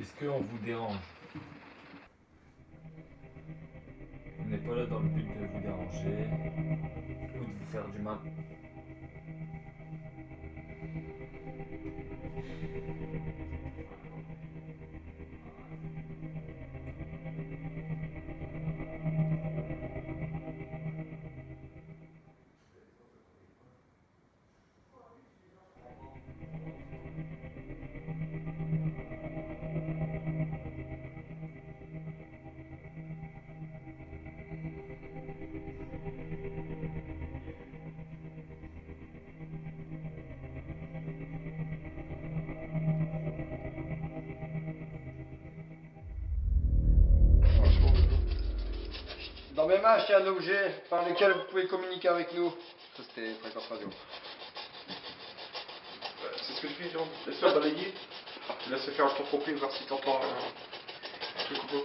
Speaker 5: Est-ce qu'on vous dérange? On n'est pas là dans le but de vous déranger ou de vous faire du mal.
Speaker 2: Dans mes mains, j'ai un objet par lequel vous pouvez communiquer avec nous. Ça, c'était Fréquence Radio. C'est ce que je fais, Jean. Laisse-le balayer. Laisse faire le tour complet, voir si t'entends un truc ou pas.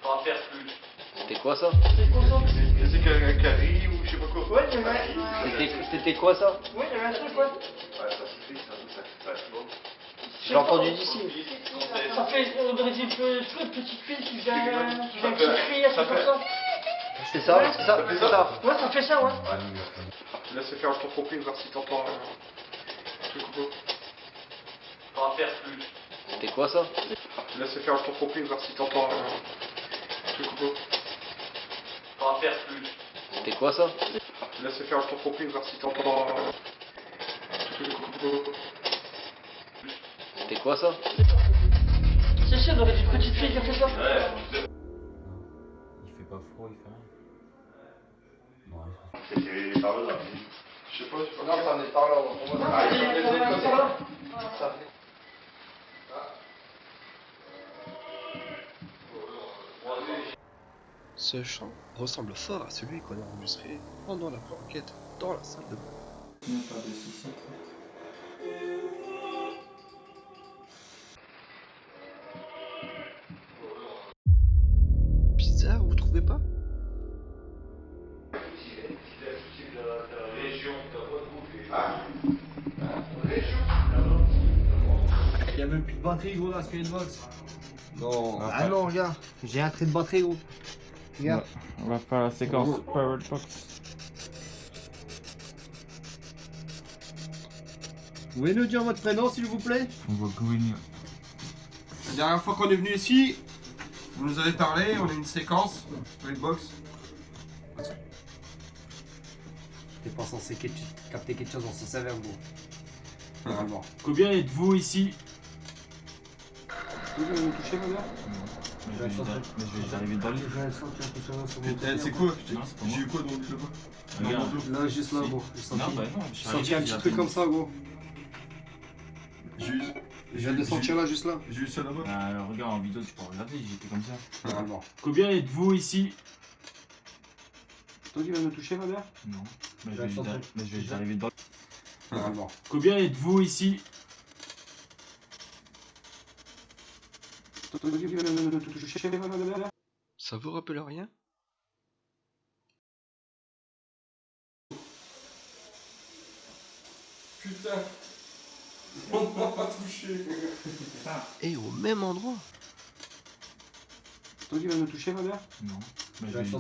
Speaker 5: Faudra faire plus.
Speaker 4: C'était quoi ça?
Speaker 2: C'est qu'un carré ou je sais pas quoi.
Speaker 4: Ouais, il y avait... C'était quoi ça? Ouais, il y avait un truc, ouais.
Speaker 7: Ouais, ça siffle, ça c'est bon.
Speaker 4: J'ai entendu d'ici.
Speaker 10: Ça fait, on dirait des petites filles qui viennent un petit cri, un truc comme ça.
Speaker 4: C'est ça, c'est ça, c'est ça.
Speaker 10: Ouais, ça fait ça, ouais.
Speaker 2: Laisse faire le tour complet, voir si t'entends un truc ou pas.
Speaker 5: Faudra faire plus.
Speaker 4: C'était quoi ça?
Speaker 2: Laisse faire le tour complet, voir si t'entends un truc ou pas.
Speaker 5: Faudra faire plus.
Speaker 4: C'était quoi ça?
Speaker 2: Laisse faire le tour complet, voir si t'entends un truc ou pas.
Speaker 4: C'était quoi ça?
Speaker 10: C'est sûr, on aurait une petite fille qui a fait ça.
Speaker 5: Il fait pas froid, il fait rien.
Speaker 7: C'était par là.
Speaker 2: Je sais pas. Non, ça en est par là. On va
Speaker 10: Ah, c'est par là.
Speaker 2: Ça fait.
Speaker 8: Ce chant ressemble fort à celui qu'on a enregistré pendant la enquête dans la salle de bain.
Speaker 5: Pas de soucis.
Speaker 8: Bizarre, vous trouvez pas?
Speaker 1: Il y avait plus de batterie gros là, Spirit Box.
Speaker 2: Non.
Speaker 1: Ah non, regarde, j'ai un trait de batterie gros. Regarde.
Speaker 5: On va faire la séquence Power Box.
Speaker 1: Vous pouvez nous dire votre prénom s'il vous plaît?
Speaker 5: On va Green.
Speaker 2: La dernière fois qu'on est venu ici, vous nous avez parlé, on a une séquence, Spirit Box.
Speaker 1: T'es pas censé capter quelque chose dans ce serveur gros. Normalement.
Speaker 5: Combien êtes-vous ici?
Speaker 2: Tu veux me toucher, ma mère?
Speaker 5: Mais je vais arriver dans le lit.
Speaker 2: C'est quoi?
Speaker 5: Non, c'est pas moi.
Speaker 2: J'ai eu quoi dans le là-bas?
Speaker 5: Regarde.
Speaker 1: Là, juste là gros. J'ai
Speaker 5: Non,
Speaker 1: senti,
Speaker 5: bah non, je
Speaker 1: j'ai
Speaker 5: suis
Speaker 1: senti
Speaker 5: arrivé,
Speaker 1: un petit truc comme ça gros.
Speaker 2: Je
Speaker 1: viens de sentir là, juste là.
Speaker 2: J'ai eu ça là-bas.
Speaker 5: Alors regarde en vidéo, tu peux regarder, j'étais comme ça.
Speaker 1: Normalement.
Speaker 5: Combien êtes-vous ici?
Speaker 1: C'est toi qui viens de me toucher ma mère?
Speaker 5: Non. Mais
Speaker 1: Je vais
Speaker 5: je vais arriver dans le lit.
Speaker 1: normalement.
Speaker 5: Combien êtes-vous ici?
Speaker 8: Ça vous rappelle rien?
Speaker 6: Putain. On m'a touché.
Speaker 8: Et au même endroit.
Speaker 1: C'est toi qui vas me toucher, ma mère?
Speaker 5: Non. Mais
Speaker 1: J'ai
Speaker 5: je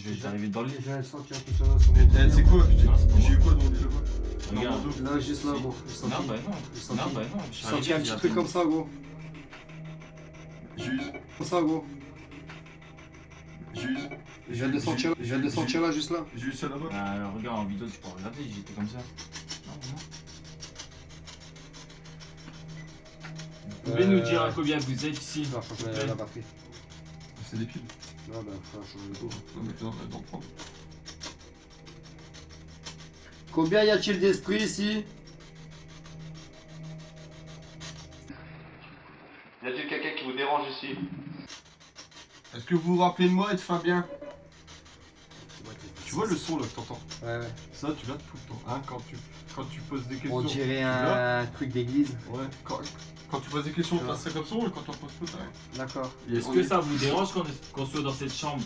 Speaker 5: vais y arriver dans le lit.
Speaker 1: J'ai senti quelque chose sur mon
Speaker 6: Eh, c'est quoi?
Speaker 5: Non, c'est pas
Speaker 6: J'ai eu
Speaker 5: moi.
Speaker 6: quoi dans le là-bas?
Speaker 5: Regarde.
Speaker 1: Là, juste là,
Speaker 5: Si.
Speaker 1: gros. J'ai senti,
Speaker 5: Non, bah non.
Speaker 1: j'ai senti,
Speaker 5: Non, bah non.
Speaker 1: j'ai senti un petit truc comme ça, gros.
Speaker 6: Juste.
Speaker 1: Comme ça, gros.
Speaker 6: Juste.
Speaker 1: Je viens de sentir là, juste là.
Speaker 6: J'ai eu ça là-bas.
Speaker 5: Bah, regarde en vidéo, tu peux regarder, j'étais comme ça. Non, non. Vous pouvez nous dire à combien vous êtes ici?
Speaker 1: Non, je change la batterie.
Speaker 6: C'est des piles.
Speaker 1: Non, bah, faut changer le tour.
Speaker 6: Non, mais non, d'en prendre.
Speaker 1: Combien y a-t-il d'esprits ici?
Speaker 7: Y a-t-il quelqu'un qui vous dérange ici?
Speaker 6: Est-ce que vous vous rappelez de moi et de Fabien? Tu vois le son là que t'entends?
Speaker 1: Ouais, ouais.
Speaker 6: Ça, tu l'as tout le temps. Hein, quand tu poses des questions.
Speaker 1: On dirait
Speaker 6: tu l'as.
Speaker 1: un truc d'église.
Speaker 6: Ouais. Quand tu poses des questions, t'as ça comme son et quand t'en poses pas, t'as rien.
Speaker 1: D'accord.
Speaker 5: Est-ce que ça vous dérange qu'on soit dans cette chambre?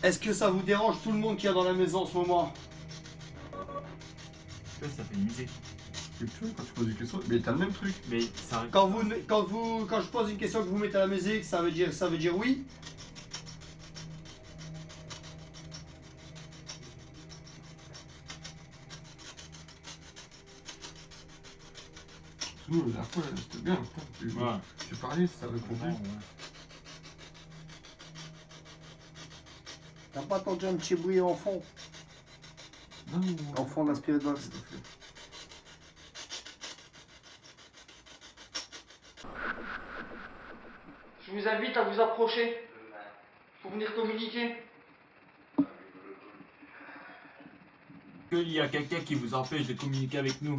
Speaker 1: Est-ce que ça vous dérange tout le monde qui est dans la maison en ce moment?
Speaker 5: Ouais, ça fait une musique.
Speaker 6: Tu vois, quand tu poses des questions, mais t'as le même truc.
Speaker 5: Mais ça.
Speaker 1: Quand je pose une question que vous mettez la musique, ça veut dire oui?
Speaker 6: Nous, la dernière fois, c'était bien.
Speaker 5: Ouais.
Speaker 6: J'ai parlé, ça répondait.
Speaker 5: Ouais.
Speaker 1: T'as pas entendu un petit bruit en fond?
Speaker 6: Non.
Speaker 1: En fond d'un spirit box.
Speaker 4: Je vous invite à vous approcher pour venir communiquer.
Speaker 5: Il y a quelqu'un qui vous empêche de communiquer avec nous.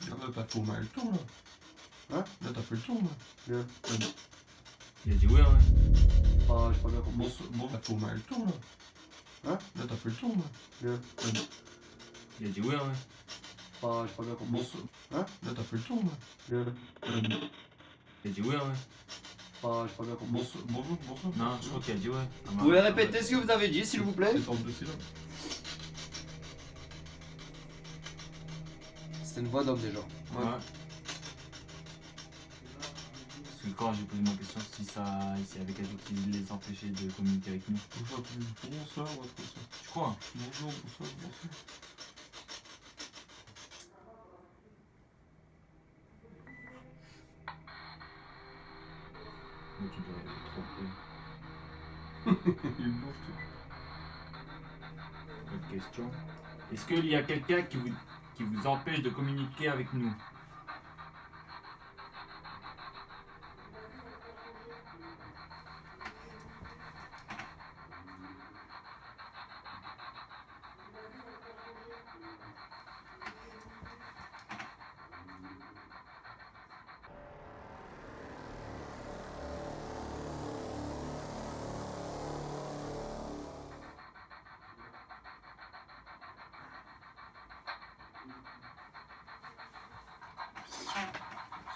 Speaker 6: Regarde, là, t'as fait au moins le tour, là.
Speaker 1: Hein?
Speaker 6: Là, t'as fait le tour, là.
Speaker 1: Bien.
Speaker 5: Il a dit ouais, ouais.
Speaker 1: Ah, j'ai pas bien compris.
Speaker 6: Bon, t'as fait au moins le tour, là.
Speaker 1: Hein?
Speaker 6: Là, t'as fait le tour, là.
Speaker 1: Bien.
Speaker 5: Il a dit ouais, ouais.
Speaker 1: Ah, j'ai pas bien compris. Hein?
Speaker 6: Là, t'as fait le tour, là.
Speaker 1: Bien.
Speaker 5: Il a dit ouais, ouais.
Speaker 1: Ah, j'ai pas bien compris.
Speaker 6: Bonjour.
Speaker 5: Non, je crois qu'il a dit ouais.
Speaker 1: Vous pouvez répéter ce que vous avez dit, s'il vous plaît?
Speaker 6: C'est 32 syllabes.
Speaker 1: C'était une voix d'homme déjà.
Speaker 5: Ouais. Parce que quand j'ai posé ma question, s'il y avait quelqu'un qui les empêchait de communiquer avec nous.
Speaker 6: Bonsoir, ou autre chose.
Speaker 5: Tu crois?
Speaker 6: Bonjour.
Speaker 5: Mais tu dois être trompé.
Speaker 6: Il bouffe tout.
Speaker 5: Autre question. Est-ce qu'il y a quelqu'un qui vous empêche de communiquer avec nous?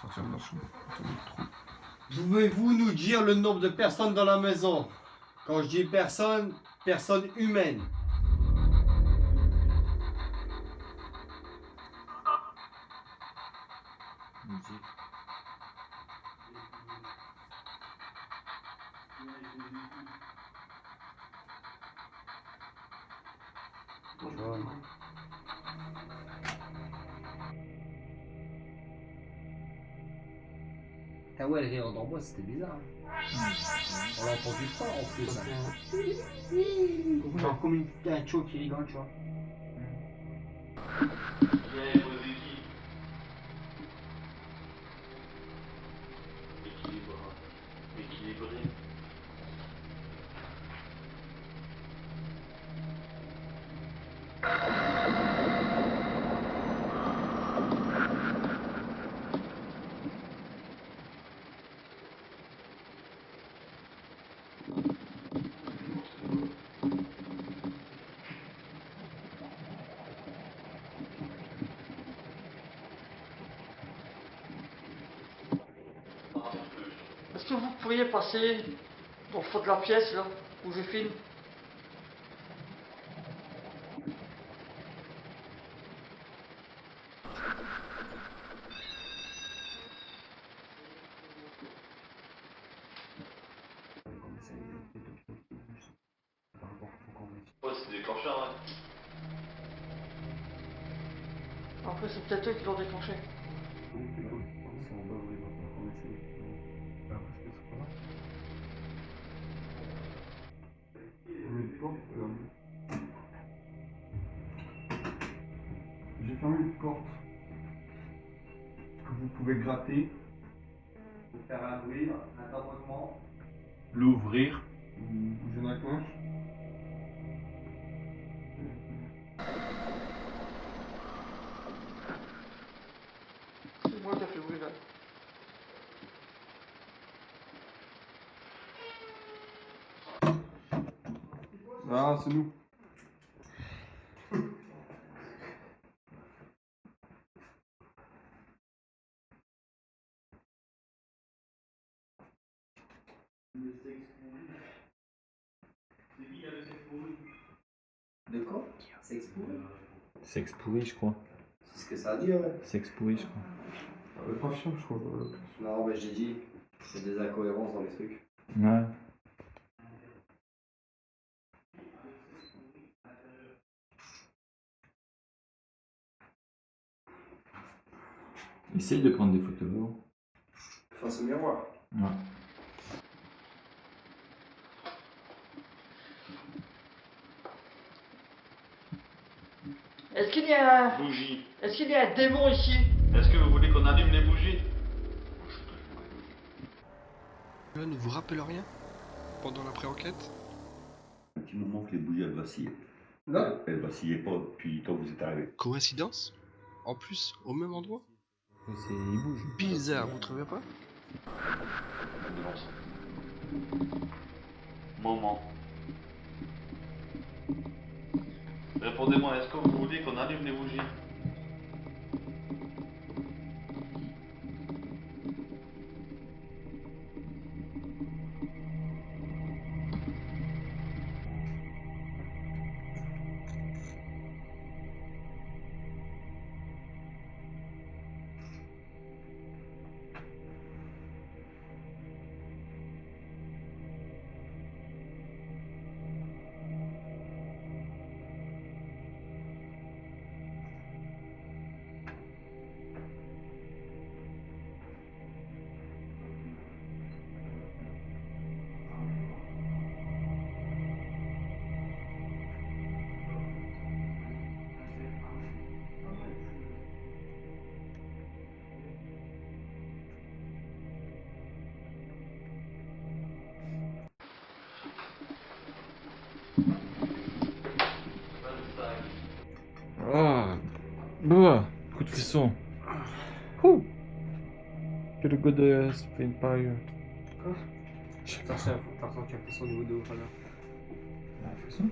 Speaker 6: Sortir de la chambre.
Speaker 1: Pouvez-vous nous dire le nombre de personnes dans la maison? Quand je dis personne, personne humaine.
Speaker 5: Musique.
Speaker 1: Ah ouais, le rire d'en bois, c'était bizarre. On l'a entendu fort en plus. Genre comme un cho qui rigole, tu vois.
Speaker 7: Équilibré.
Speaker 4: pourriez passer dans le fond de la pièce, là, où je filme?
Speaker 7: Ouais, c'est déclenché, hein.
Speaker 4: Après, c'est peut-être eux qui l'ont déclenché.
Speaker 6: J'ai fermé une porte que vous pouvez gratter.
Speaker 1: Faire un bruit, un tapotement.
Speaker 5: L'ouvrir.
Speaker 6: Bouger la cloche.
Speaker 4: C'est moi qui ai fait le bruit, là.
Speaker 6: Ah, c'est nous.
Speaker 1: De quoi? Sexe pourri?
Speaker 5: Sexe pourri, je crois.
Speaker 1: C'est ce que ça a dit, ouais.
Speaker 5: Sexe pourri, je crois.
Speaker 6: Pas fier, je crois.
Speaker 1: Non, mais j'ai dit, il y a des incohérences dans les trucs.
Speaker 5: Ouais. Essaye de prendre des photos là.
Speaker 1: Face au miroir.
Speaker 5: Ouais.
Speaker 4: Est-ce qu'il y a
Speaker 7: Bougie.
Speaker 4: Est-ce qu'il y a un démon ici?
Speaker 7: Est-ce que vous voulez qu'on allume les bougies?
Speaker 8: Cela ne vous rappelle rien pendant la pré-enquête?
Speaker 11: Un petit moment que les bougies elles vacillaient.
Speaker 6: Non.
Speaker 11: Elles vacillaient pas depuis quand vous êtes arrivé.
Speaker 8: Coïncidence? En plus, au même endroit?
Speaker 5: Il bouge.
Speaker 8: Bizarre, vous trouvez pas?
Speaker 7: Moment. Répondez-moi, est-ce que vous voulez qu'on allume les bougies?
Speaker 5: Ah, bah, coup de frisson. Ouh. Quel goût de Vampire.
Speaker 1: Quoi? T'as ressenti un frisson au niveau de haut, là.
Speaker 5: Ah, frisson?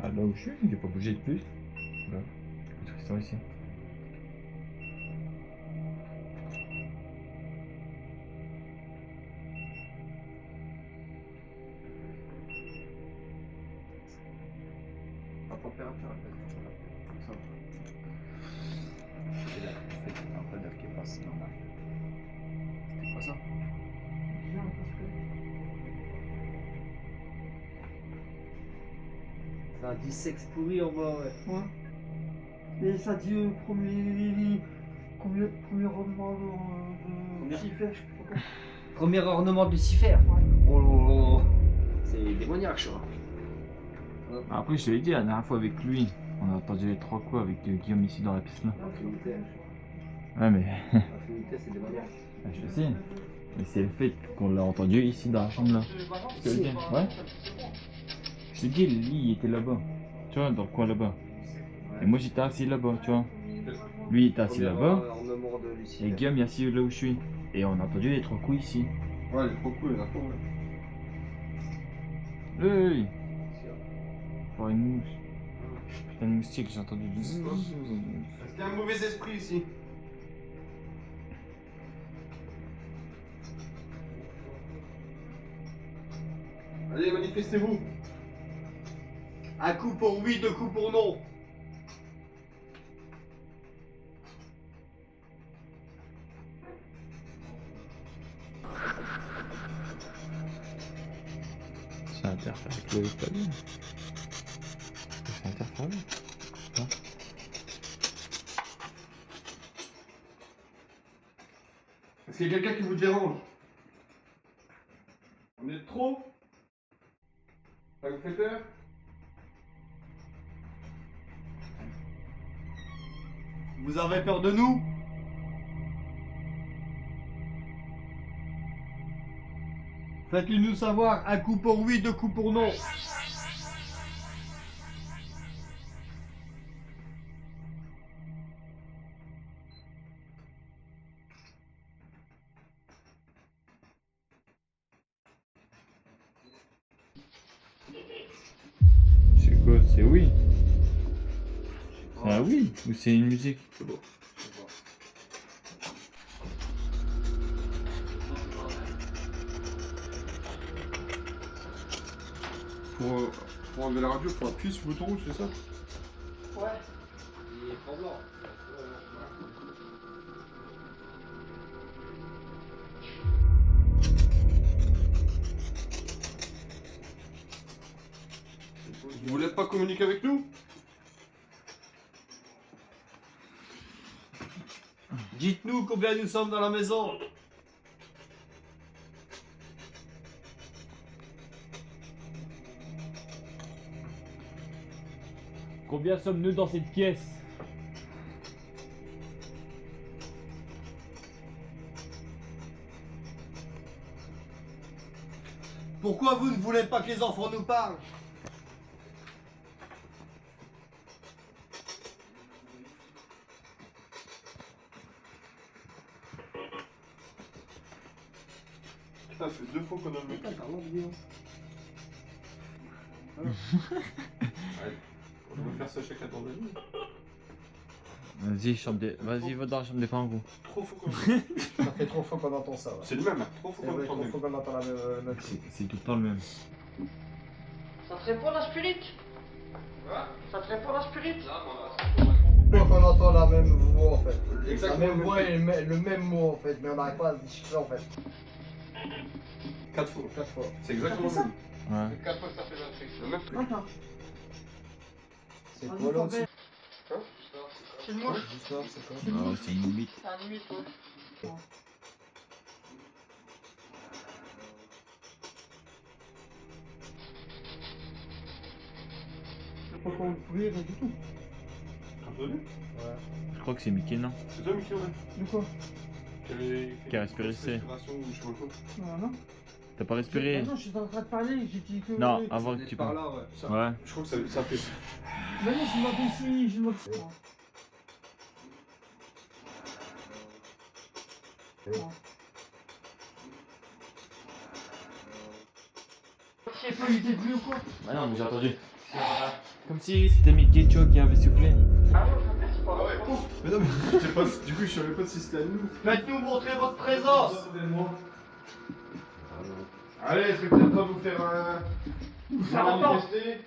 Speaker 5: Ah, là où je suis, il n'a pas bougé de plus. Là, coup de frisson ici.
Speaker 1: La température, ça va. C'est là, en fait, il y a un peu d'air qui passe, c'est normal. C'était quoi ça? Ça a dit sexe pourri en bas, ouais.
Speaker 4: Ouais. Et ça dit premier rendement de Lucifer, je sais pas quoi.
Speaker 1: Premier ornement de Lucifer. Oh là là. C'est démoniaque, je crois.
Speaker 5: Après, je te l'ai dit la dernière fois avec lui, on a entendu les 3 coups avec Guillaume ici dans la piste là.
Speaker 1: Infinité.
Speaker 5: Ouais, mais.
Speaker 1: Infinité, c'est démoniaque.
Speaker 5: Je sais. Mais c'est le fait qu'on l'a entendu ici dans la chambre là. Je te le dis. Ouais. Je te dis, lui, il était là-bas. Tu vois, dans le coin là-bas. Et moi, j'étais assis là-bas, tu vois. Lui, il était assis là-bas. Et Guillaume, il est assis là où je suis. Et on a entendu les 3 coups ici.
Speaker 6: Ouais, les 3 coups, les infos, ouais.
Speaker 5: Hey! Faut une mouche. Putain de moustique, j'ai entendu du zzz.
Speaker 6: Est-ce qu'il y a un mauvais esprit ici?
Speaker 2: Allez, manifestez-vous. Un coup pour oui, deux coups pour non.
Speaker 5: Ça interfère avec le palier. Ça interfère avec. Non.
Speaker 2: Est-ce qu'il y a quelqu'un qui vous dérange? On est trop? Ça vous fait peur? Vous avez peur de nous? Faites-le nous savoir, un coup pour oui, deux coups pour non.
Speaker 5: C'est quoi? C'est oui. C'est un oui ou c'est une musique?
Speaker 6: C'est bon. Pour enlever la radio, il faut appuyer sur le bouton rouge, c'est ça?
Speaker 4: Ouais.
Speaker 2: Il est tremblant. Vous voulez pas communiquer avec nous? Dites-nous combien nous sommes dans la maison.
Speaker 5: Combien sommes-nous dans cette pièce?
Speaker 2: Pourquoi vous ne voulez pas que les enfants nous parlent?
Speaker 6: Ça fait 2 fois qu'on a le métal. On va faire ça chacun dans la nuit.
Speaker 5: Vas-y, vas-y, va dans la chambre des parents.
Speaker 6: Trop fois qu'on
Speaker 4: Ça fait 3 fois qu'on entend ça. Ouais.
Speaker 6: C'est le même, hein. 3 fois
Speaker 4: C'est
Speaker 6: qu'on
Speaker 4: vrai,
Speaker 6: entend
Speaker 4: 3
Speaker 6: le
Speaker 4: fois
Speaker 6: même.
Speaker 4: qu'on entend la même note.
Speaker 5: C'est tout le temps le même.
Speaker 10: Ça te répond la spirit?
Speaker 2: Quoi?
Speaker 10: Ça te répond la spirit?
Speaker 4: Pourquoi qu'on entend la même voix en fait?
Speaker 2: Exactement
Speaker 4: La même
Speaker 2: le
Speaker 4: voix
Speaker 2: même.
Speaker 4: et le même mot en fait, mais on n'arrive pas à discuter en fait.
Speaker 6: 4 fois.
Speaker 4: 4 fois.
Speaker 6: C'est exactement le même.
Speaker 5: Ouais.
Speaker 2: 4 fois que ça fait la triche.
Speaker 6: Le même truc.
Speaker 10: Attends.
Speaker 4: C'est quoi l'autre?
Speaker 10: C'est une mouche.
Speaker 4: L'histoire, c'est quoi?
Speaker 5: Ah, c'est une limite.
Speaker 10: C'est un limite, ouais.
Speaker 4: Je sais pas comment vous pouvez rien du tout.
Speaker 6: T'as entendu?
Speaker 4: Ouais.
Speaker 5: Je crois que c'est Mickey, non?
Speaker 6: C'est toi, Mickey, ouais.
Speaker 4: De quoi?
Speaker 5: Qui a respiré, c'est.
Speaker 6: Respiration ou je sais pas quoi.
Speaker 4: Non.
Speaker 5: T'as pas respiré?
Speaker 4: Non, je suis en train de parler, j'ai dit que.
Speaker 5: Non, avant que tu
Speaker 2: Par
Speaker 5: parles.
Speaker 2: là, ouais.
Speaker 6: Ça,
Speaker 5: Ouais.
Speaker 6: Je crois que ça fait.
Speaker 4: Mais non, je me demande ici, je me demande.
Speaker 10: Tu sais pas, il était bleu ou quoi?
Speaker 5: Bah non, mais j'ai entendu. Comme si c'était Mickey Cho qui avait soufflé.
Speaker 10: Ah ouais, c'est pas vrai.
Speaker 6: Mais non, mais du coup, je savais pas si c'était à nous.
Speaker 2: Faites-nous montrer votre présence. Allez, est-ce que peut-être pas vous faire un manifester?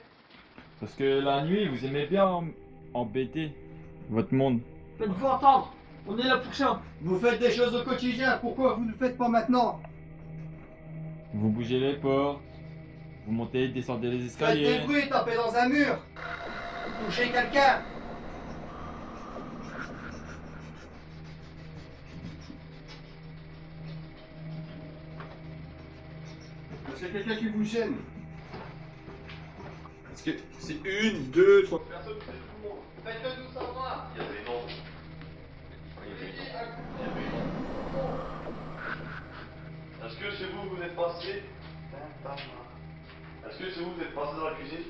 Speaker 5: Parce que la nuit, vous aimez bien embêter votre monde.
Speaker 10: Faites-vous entendre. On est là pour ça.
Speaker 2: Vous faites des choses au quotidien, pourquoi vous ne le faites pas maintenant?
Speaker 5: Vous bougez les portes. Vous montez, descendez les
Speaker 2: Faites des
Speaker 5: escaliers.
Speaker 2: bruits, tapez dans un mur. Touchez quelqu'un. Est-ce qu'il y a quelqu'un qui vous gêne?
Speaker 6: Parce que c'est 1, 2, 3 personnes.
Speaker 2: Faites-le nous savoir.
Speaker 7: Il y a des noms. Est-ce que chez vous, vous êtes passé? Est-ce que chez vous, vous êtes passé dans la cuisine?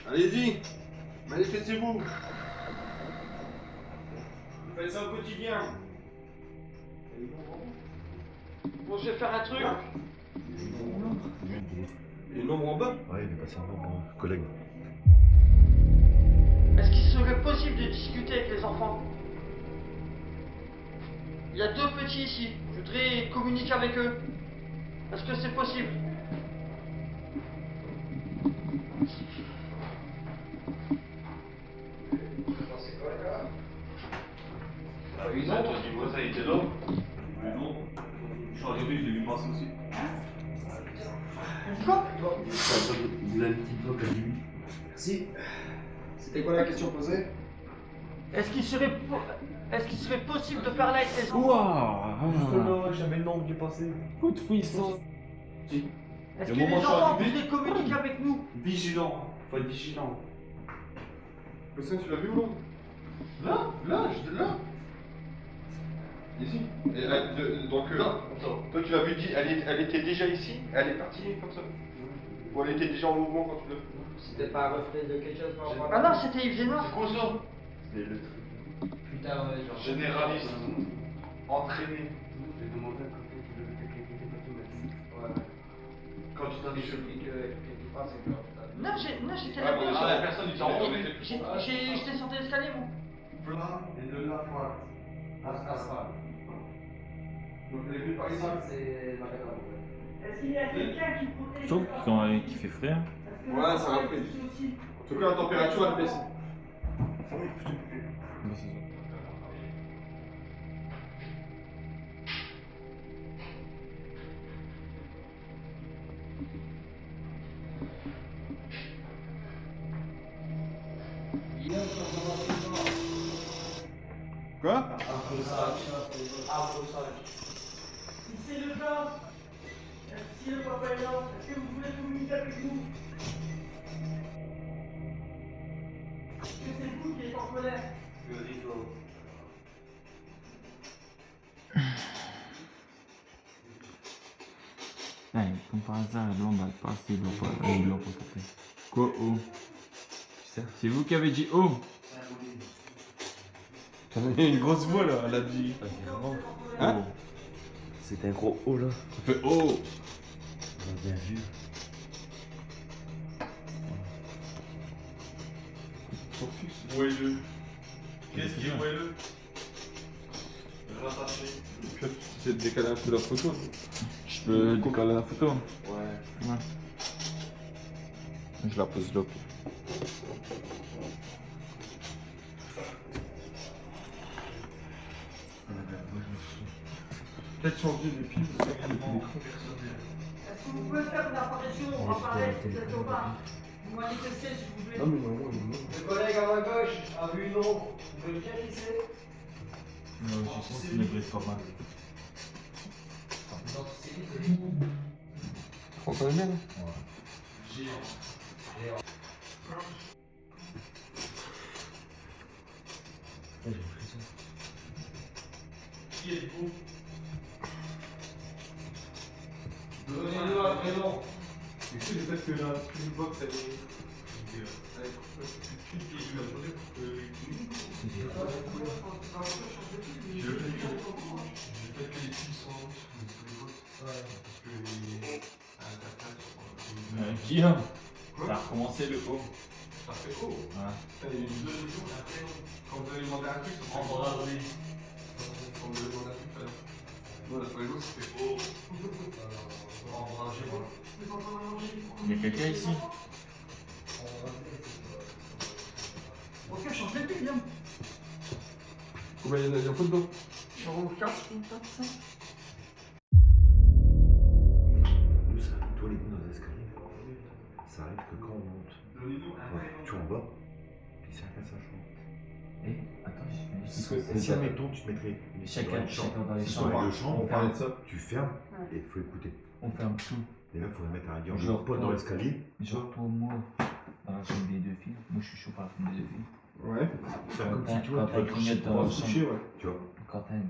Speaker 2: Allez-y, manifestez-vous. Vous faites ça au quotidien.
Speaker 10: Bon, je vais faire un truc.
Speaker 2: Et le nombre en bas?
Speaker 11: Ouais, il est passé en bas, collègue.
Speaker 10: Est-ce qu'il serait possible de discuter avec les enfants?
Speaker 4: Il y a 2 petits ici. Je voudrais communiquer avec eux. Est-ce que c'est possible?
Speaker 6: Ah oui, non, toi tu vois ça, il était là. Mais non, je suis arrivé, je l'ai vu passer aussi.
Speaker 4: Quoi?
Speaker 9: Vous l'avez dit toi, Kazumi.
Speaker 1: Merci. C'était quoi la question posée?
Speaker 4: Est-ce qu'il serait possible de parler avec les enfants?
Speaker 9: Ouah
Speaker 6: Justement, j'avais le nom qui est passé.
Speaker 9: Coup de puissance.
Speaker 4: Est-ce
Speaker 6: Le
Speaker 4: que les
Speaker 6: moment où je suis
Speaker 4: enfants
Speaker 6: arrivé-
Speaker 4: voudraient communiquer avec nous?
Speaker 6: Vigilant, faut être vigilant.
Speaker 2: Le sein, tu l'as vu ou non? Là, j'étais là. Ici. Et, donc, toi tu l'as vu, elle était déjà ici, elle est partie comme ça. Ou elle était déjà en mouvement quand tu l'as vu?
Speaker 1: C'était pas un reflet de quelque chose par rapport
Speaker 4: Ah non, c'était Yves Génard.
Speaker 6: C'est quoi ça?
Speaker 2: C'est le
Speaker 1: Putain, ouais, genre.
Speaker 6: Généraliste. Entraîné.
Speaker 1: J'ai demandé à côté qui était pas tout mettre. Ouais.
Speaker 6: Quand tu t'as dit je...
Speaker 1: Qu'il passe et que.
Speaker 4: Non, j'étais
Speaker 6: Ah,
Speaker 4: là.
Speaker 6: bon, la personne, il était en haut.
Speaker 4: J'étais sur l'escalier, moi.
Speaker 6: Plat et de la droite.
Speaker 1: Asphalte.
Speaker 6: Donc les vues par ici.
Speaker 1: C'est ma carte.
Speaker 4: Est-ce qu'il y a quelqu'un qui protège?
Speaker 5: Je trouve qu'il fait frais.
Speaker 2: Ouais, ça va faire. En tout cas, la température elle baisse.
Speaker 6: Quoi?
Speaker 4: Si c'est le cas, si le papa est là, est-ce que vous voulez communiquer avec nous? Est-ce que c'est vous qui êtes en colère?
Speaker 5: Ouais, comme par hasard, l'homme va passer, il doit pas taper. Quoi, oh? C'est vous qui avez dit oh?
Speaker 6: T'as donné une grosse voix là, elle a dit. Hein?
Speaker 9: C'est un gros O là.
Speaker 6: Ça fait oh!
Speaker 9: On a bien vu.
Speaker 6: Son fils. Moelleux. Qu'est-ce qui est moelleux? Rattaché. Tu essaies de décaler un peu la photo.
Speaker 5: Je peux décaler la photo?
Speaker 6: Ouais.
Speaker 5: Ouais. Je la pose là.
Speaker 6: Peut-être changer les piles, parce qu'il y a des écrans personnels.
Speaker 4: Est-ce que vous pouvez faire une apparition? On va parler peut-être pas. Vous manifestez s'il vous plaît.
Speaker 6: Non mais non.
Speaker 1: Le collègue à ma gauche a vu une ombre. Vous pouvez me dire qui c'est?
Speaker 5: Non, je pense qu'il ne brise pas mal.
Speaker 6: François Lemel?
Speaker 9: J'ai une frisson.
Speaker 6: Qui êtes-vous?
Speaker 1: Donnez-nous un prénom.
Speaker 6: Et puis le fait que la Spirit Box elle est. Elle est tout de suite qui lui a posé pour que. Je le fait que les piles sont sur le Spirit Box. Ouais. Parce que.
Speaker 5: Guillaume, ça a recommencé le haut.
Speaker 6: Ça fait haut.
Speaker 5: Ouais.
Speaker 6: Il y a eu 2 jours après. Quand vous avez demandé un truc, ça fait
Speaker 5: Embrasé.
Speaker 6: Quand vous avez demandé un truc, ça fait. Voilà, sur les autres, c'était haut.
Speaker 5: Il y a quelqu'un ici?
Speaker 4: Ok, change les piles, Guillaume.
Speaker 6: Combien il y en a pas dedans?
Speaker 4: Sur 4, 5.
Speaker 11: Nous, ça, toi, les goûts dans les escaliers, ça arrive que quand on monte, tu es en bas, puis chacun sa chambre.
Speaker 5: Eh, attends,
Speaker 11: Si, admettons, tu te mettrais
Speaker 5: chacun dans les
Speaker 11: si
Speaker 5: chambres.
Speaker 11: dans les deux chambres,
Speaker 6: On parlait de ça.
Speaker 11: tu fermes et il faut écouter.
Speaker 5: On ferme tout.
Speaker 11: Et là, il faudrait mettre un gars
Speaker 5: Genre,
Speaker 11: pas dans l'escalier.
Speaker 5: Genre toi, moi, dans la chambre des 2 filles. Moi, je suis chaud par la chambre des 2 filles.
Speaker 6: Ouais.
Speaker 11: Faire comme si tu
Speaker 5: Quand
Speaker 11: vois,
Speaker 5: t'as une clignote dans la
Speaker 6: Touché,
Speaker 5: chambre.
Speaker 6: ouais.
Speaker 11: tu vois.
Speaker 5: Quand t'as une...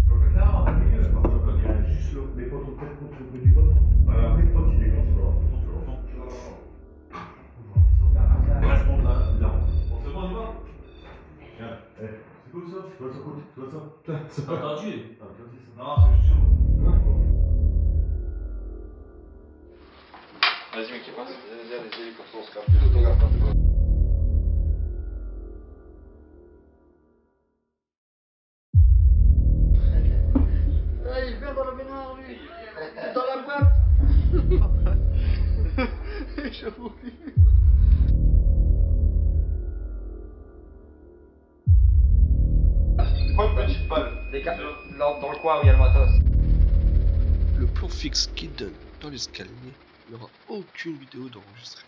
Speaker 11: Donc là, il y a juste là, mais pas ton tête contre le du bord. Après, quand il déclenche, tu l'entends. Reste là, là.
Speaker 6: On se demande pas.
Speaker 11: Viens. C'est quoi ça? Tu vois ça côté? Tu vois ça?
Speaker 5: T'as entendu?
Speaker 11: Ah, tiens, c'est ça.
Speaker 6: Non, c'est juste chaud.
Speaker 2: Vas-y, mec, qui passe. Allez, comme ça on se capte. Plus d'autographe, pas de
Speaker 8: vais mourir.
Speaker 2: Prends une petite balle.
Speaker 3: Dans le coin où il y a le matos.
Speaker 8: Le plan fixe qui donne dans l'escalier n'aura aucune vidéo d'enregistrée.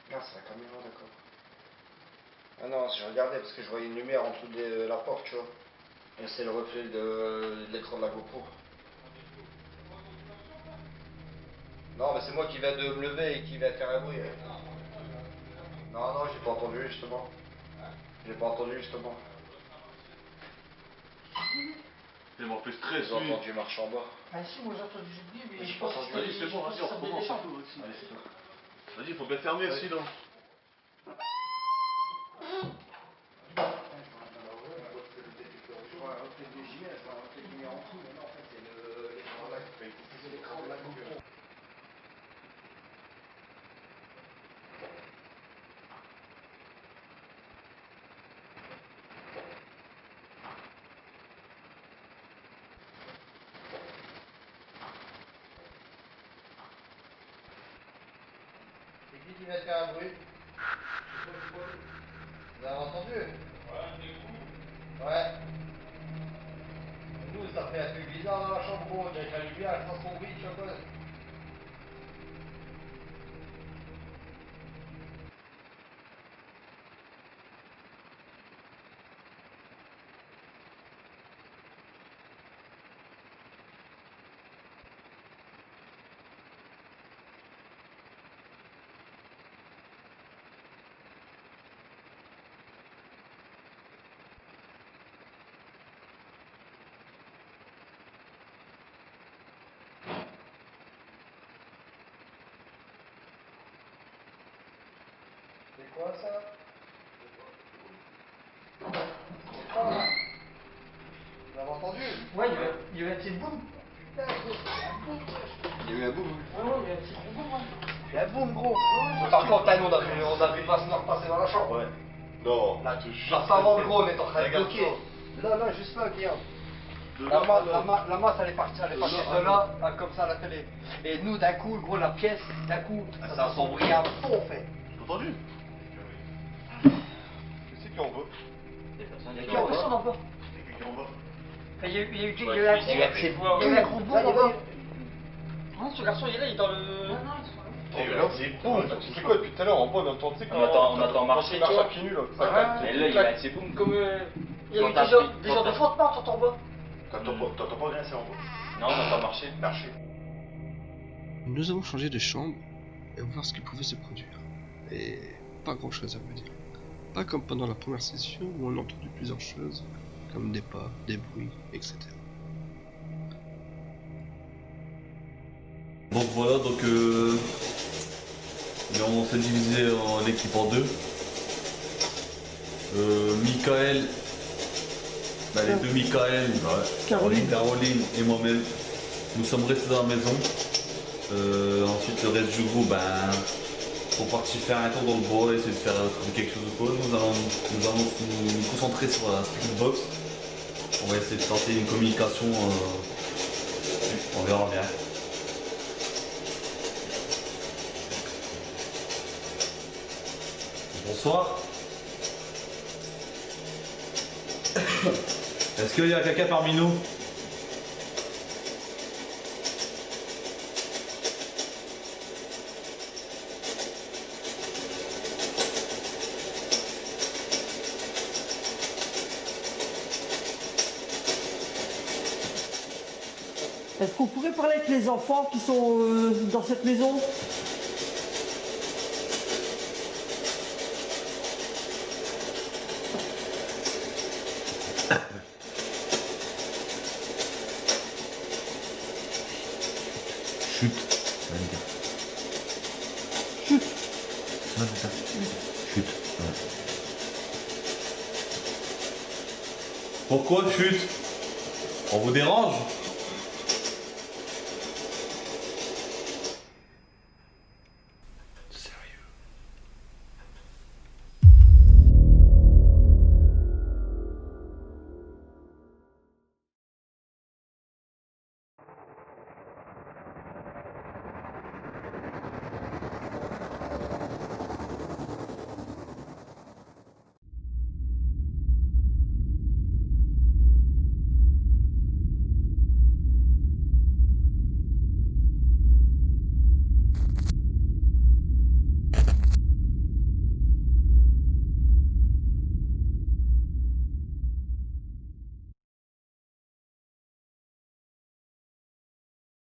Speaker 3: Ah, c'est la caméra, d'accord. Ah non, je regardais parce que je voyais une lumière en dessous de la porte, tu vois. Et c'est le reflet de l'écran de la GoPro. Non, mais c'est moi qui viens de me lever et qui viens de faire un bruit. Non, non, j'ai pas entendu justement. J'ai pas entendu justement.
Speaker 7: Il m'a fait stress.
Speaker 3: J'ai entendu marche en bas.
Speaker 10: Ah si, moi j'ai entendu du bruit, mais
Speaker 3: Mais
Speaker 10: je
Speaker 3: j'ai
Speaker 10: pense
Speaker 3: pas
Speaker 10: que
Speaker 3: entendu.
Speaker 7: Vas-y, c'est bon, vas-y, on recommence, c'est tout aussi. Allez, c'est tout. Vas-y, faut bien fermer sinon.
Speaker 3: C'est qui vient de faire un bruit? Vous avez entendu? Ouais. Nous, ça fait un truc bizarre dans la chambre, gros. On dirait que la lumière, elle prend son bruit, tu vois quoi? C'est quoi ça? C'est quoi là? Vous avez entendu?
Speaker 10: Ouais, il y a eu un petit boum.
Speaker 3: Putain, gros, c'est un boum. Il y a eu un boum.
Speaker 10: Ouais, il y a eu un petit boum, ouais.
Speaker 3: Il y a un boum, gros. Par contre, là, nous, on a vu le Vassenor passer dans la chambre.
Speaker 7: Ouais. Non,
Speaker 3: Là,
Speaker 7: je te jure.
Speaker 3: juste avant, gros, on est en train de
Speaker 7: Regarde
Speaker 3: bloquer.
Speaker 7: ça.
Speaker 3: Là, juste là, regarde.
Speaker 7: De
Speaker 3: La
Speaker 7: là,
Speaker 3: masse, elle est partie de là, comme ça, à la télé. Et nous, d'un coup, gros, la pièce, d'un coup, ça s'embrouille à fond, en fait.
Speaker 7: T'as entendu? Qu'est-ce qui en veut?
Speaker 10: Il y a personne en bas.
Speaker 7: C'est qui en veut?
Speaker 10: Il y a eu un gros boum en bas. Non, ce garçon, il est là, il est dans le... Non, non, ils sont là.
Speaker 2: Et là, c'est boum. C'est quoi depuis tout à l'heure en bas, on entend, tu sais, quand
Speaker 5: On attend marcher,
Speaker 2: marche
Speaker 5: tu vois.
Speaker 2: à pieds nus là.
Speaker 5: Mais là, il y a un boum.
Speaker 10: Comme... Il y a eu des genres de frottements, t'entends en bas.
Speaker 7: T'entends pas rien, c'est en bas.
Speaker 5: Non, on attend marcher.
Speaker 2: Marcher.
Speaker 8: Nous avons changé de chambre et voir ce qui pouvait se produire. Et pas grand chose à vous dire. Pas comme pendant la première session où on a entendu plusieurs choses, comme des pas, des bruits, etc.
Speaker 12: Donc voilà, donc on s'est divisé en l'équipe en deux. Michael, les deux Michael, Caroline et moi-même, nous sommes restés dans la maison. Ensuite le reste du groupe sont partis faire un tour dans le bois, essayer de faire trouver quelque chose ou quoi. Nous allons nous concentrer sur la Spirit Box. On va essayer de tenter une communication, on verra bien. Bonsoir. Est-ce qu'il y a quelqu'un parmi nous?
Speaker 4: Est-ce qu'on pourrait parler avec les enfants qui sont dans cette maison?
Speaker 11: Chut, ça va bien.
Speaker 4: Chut.
Speaker 11: Ça va bien. Chut. Ouais.
Speaker 12: Pourquoi chute? On vous dérange?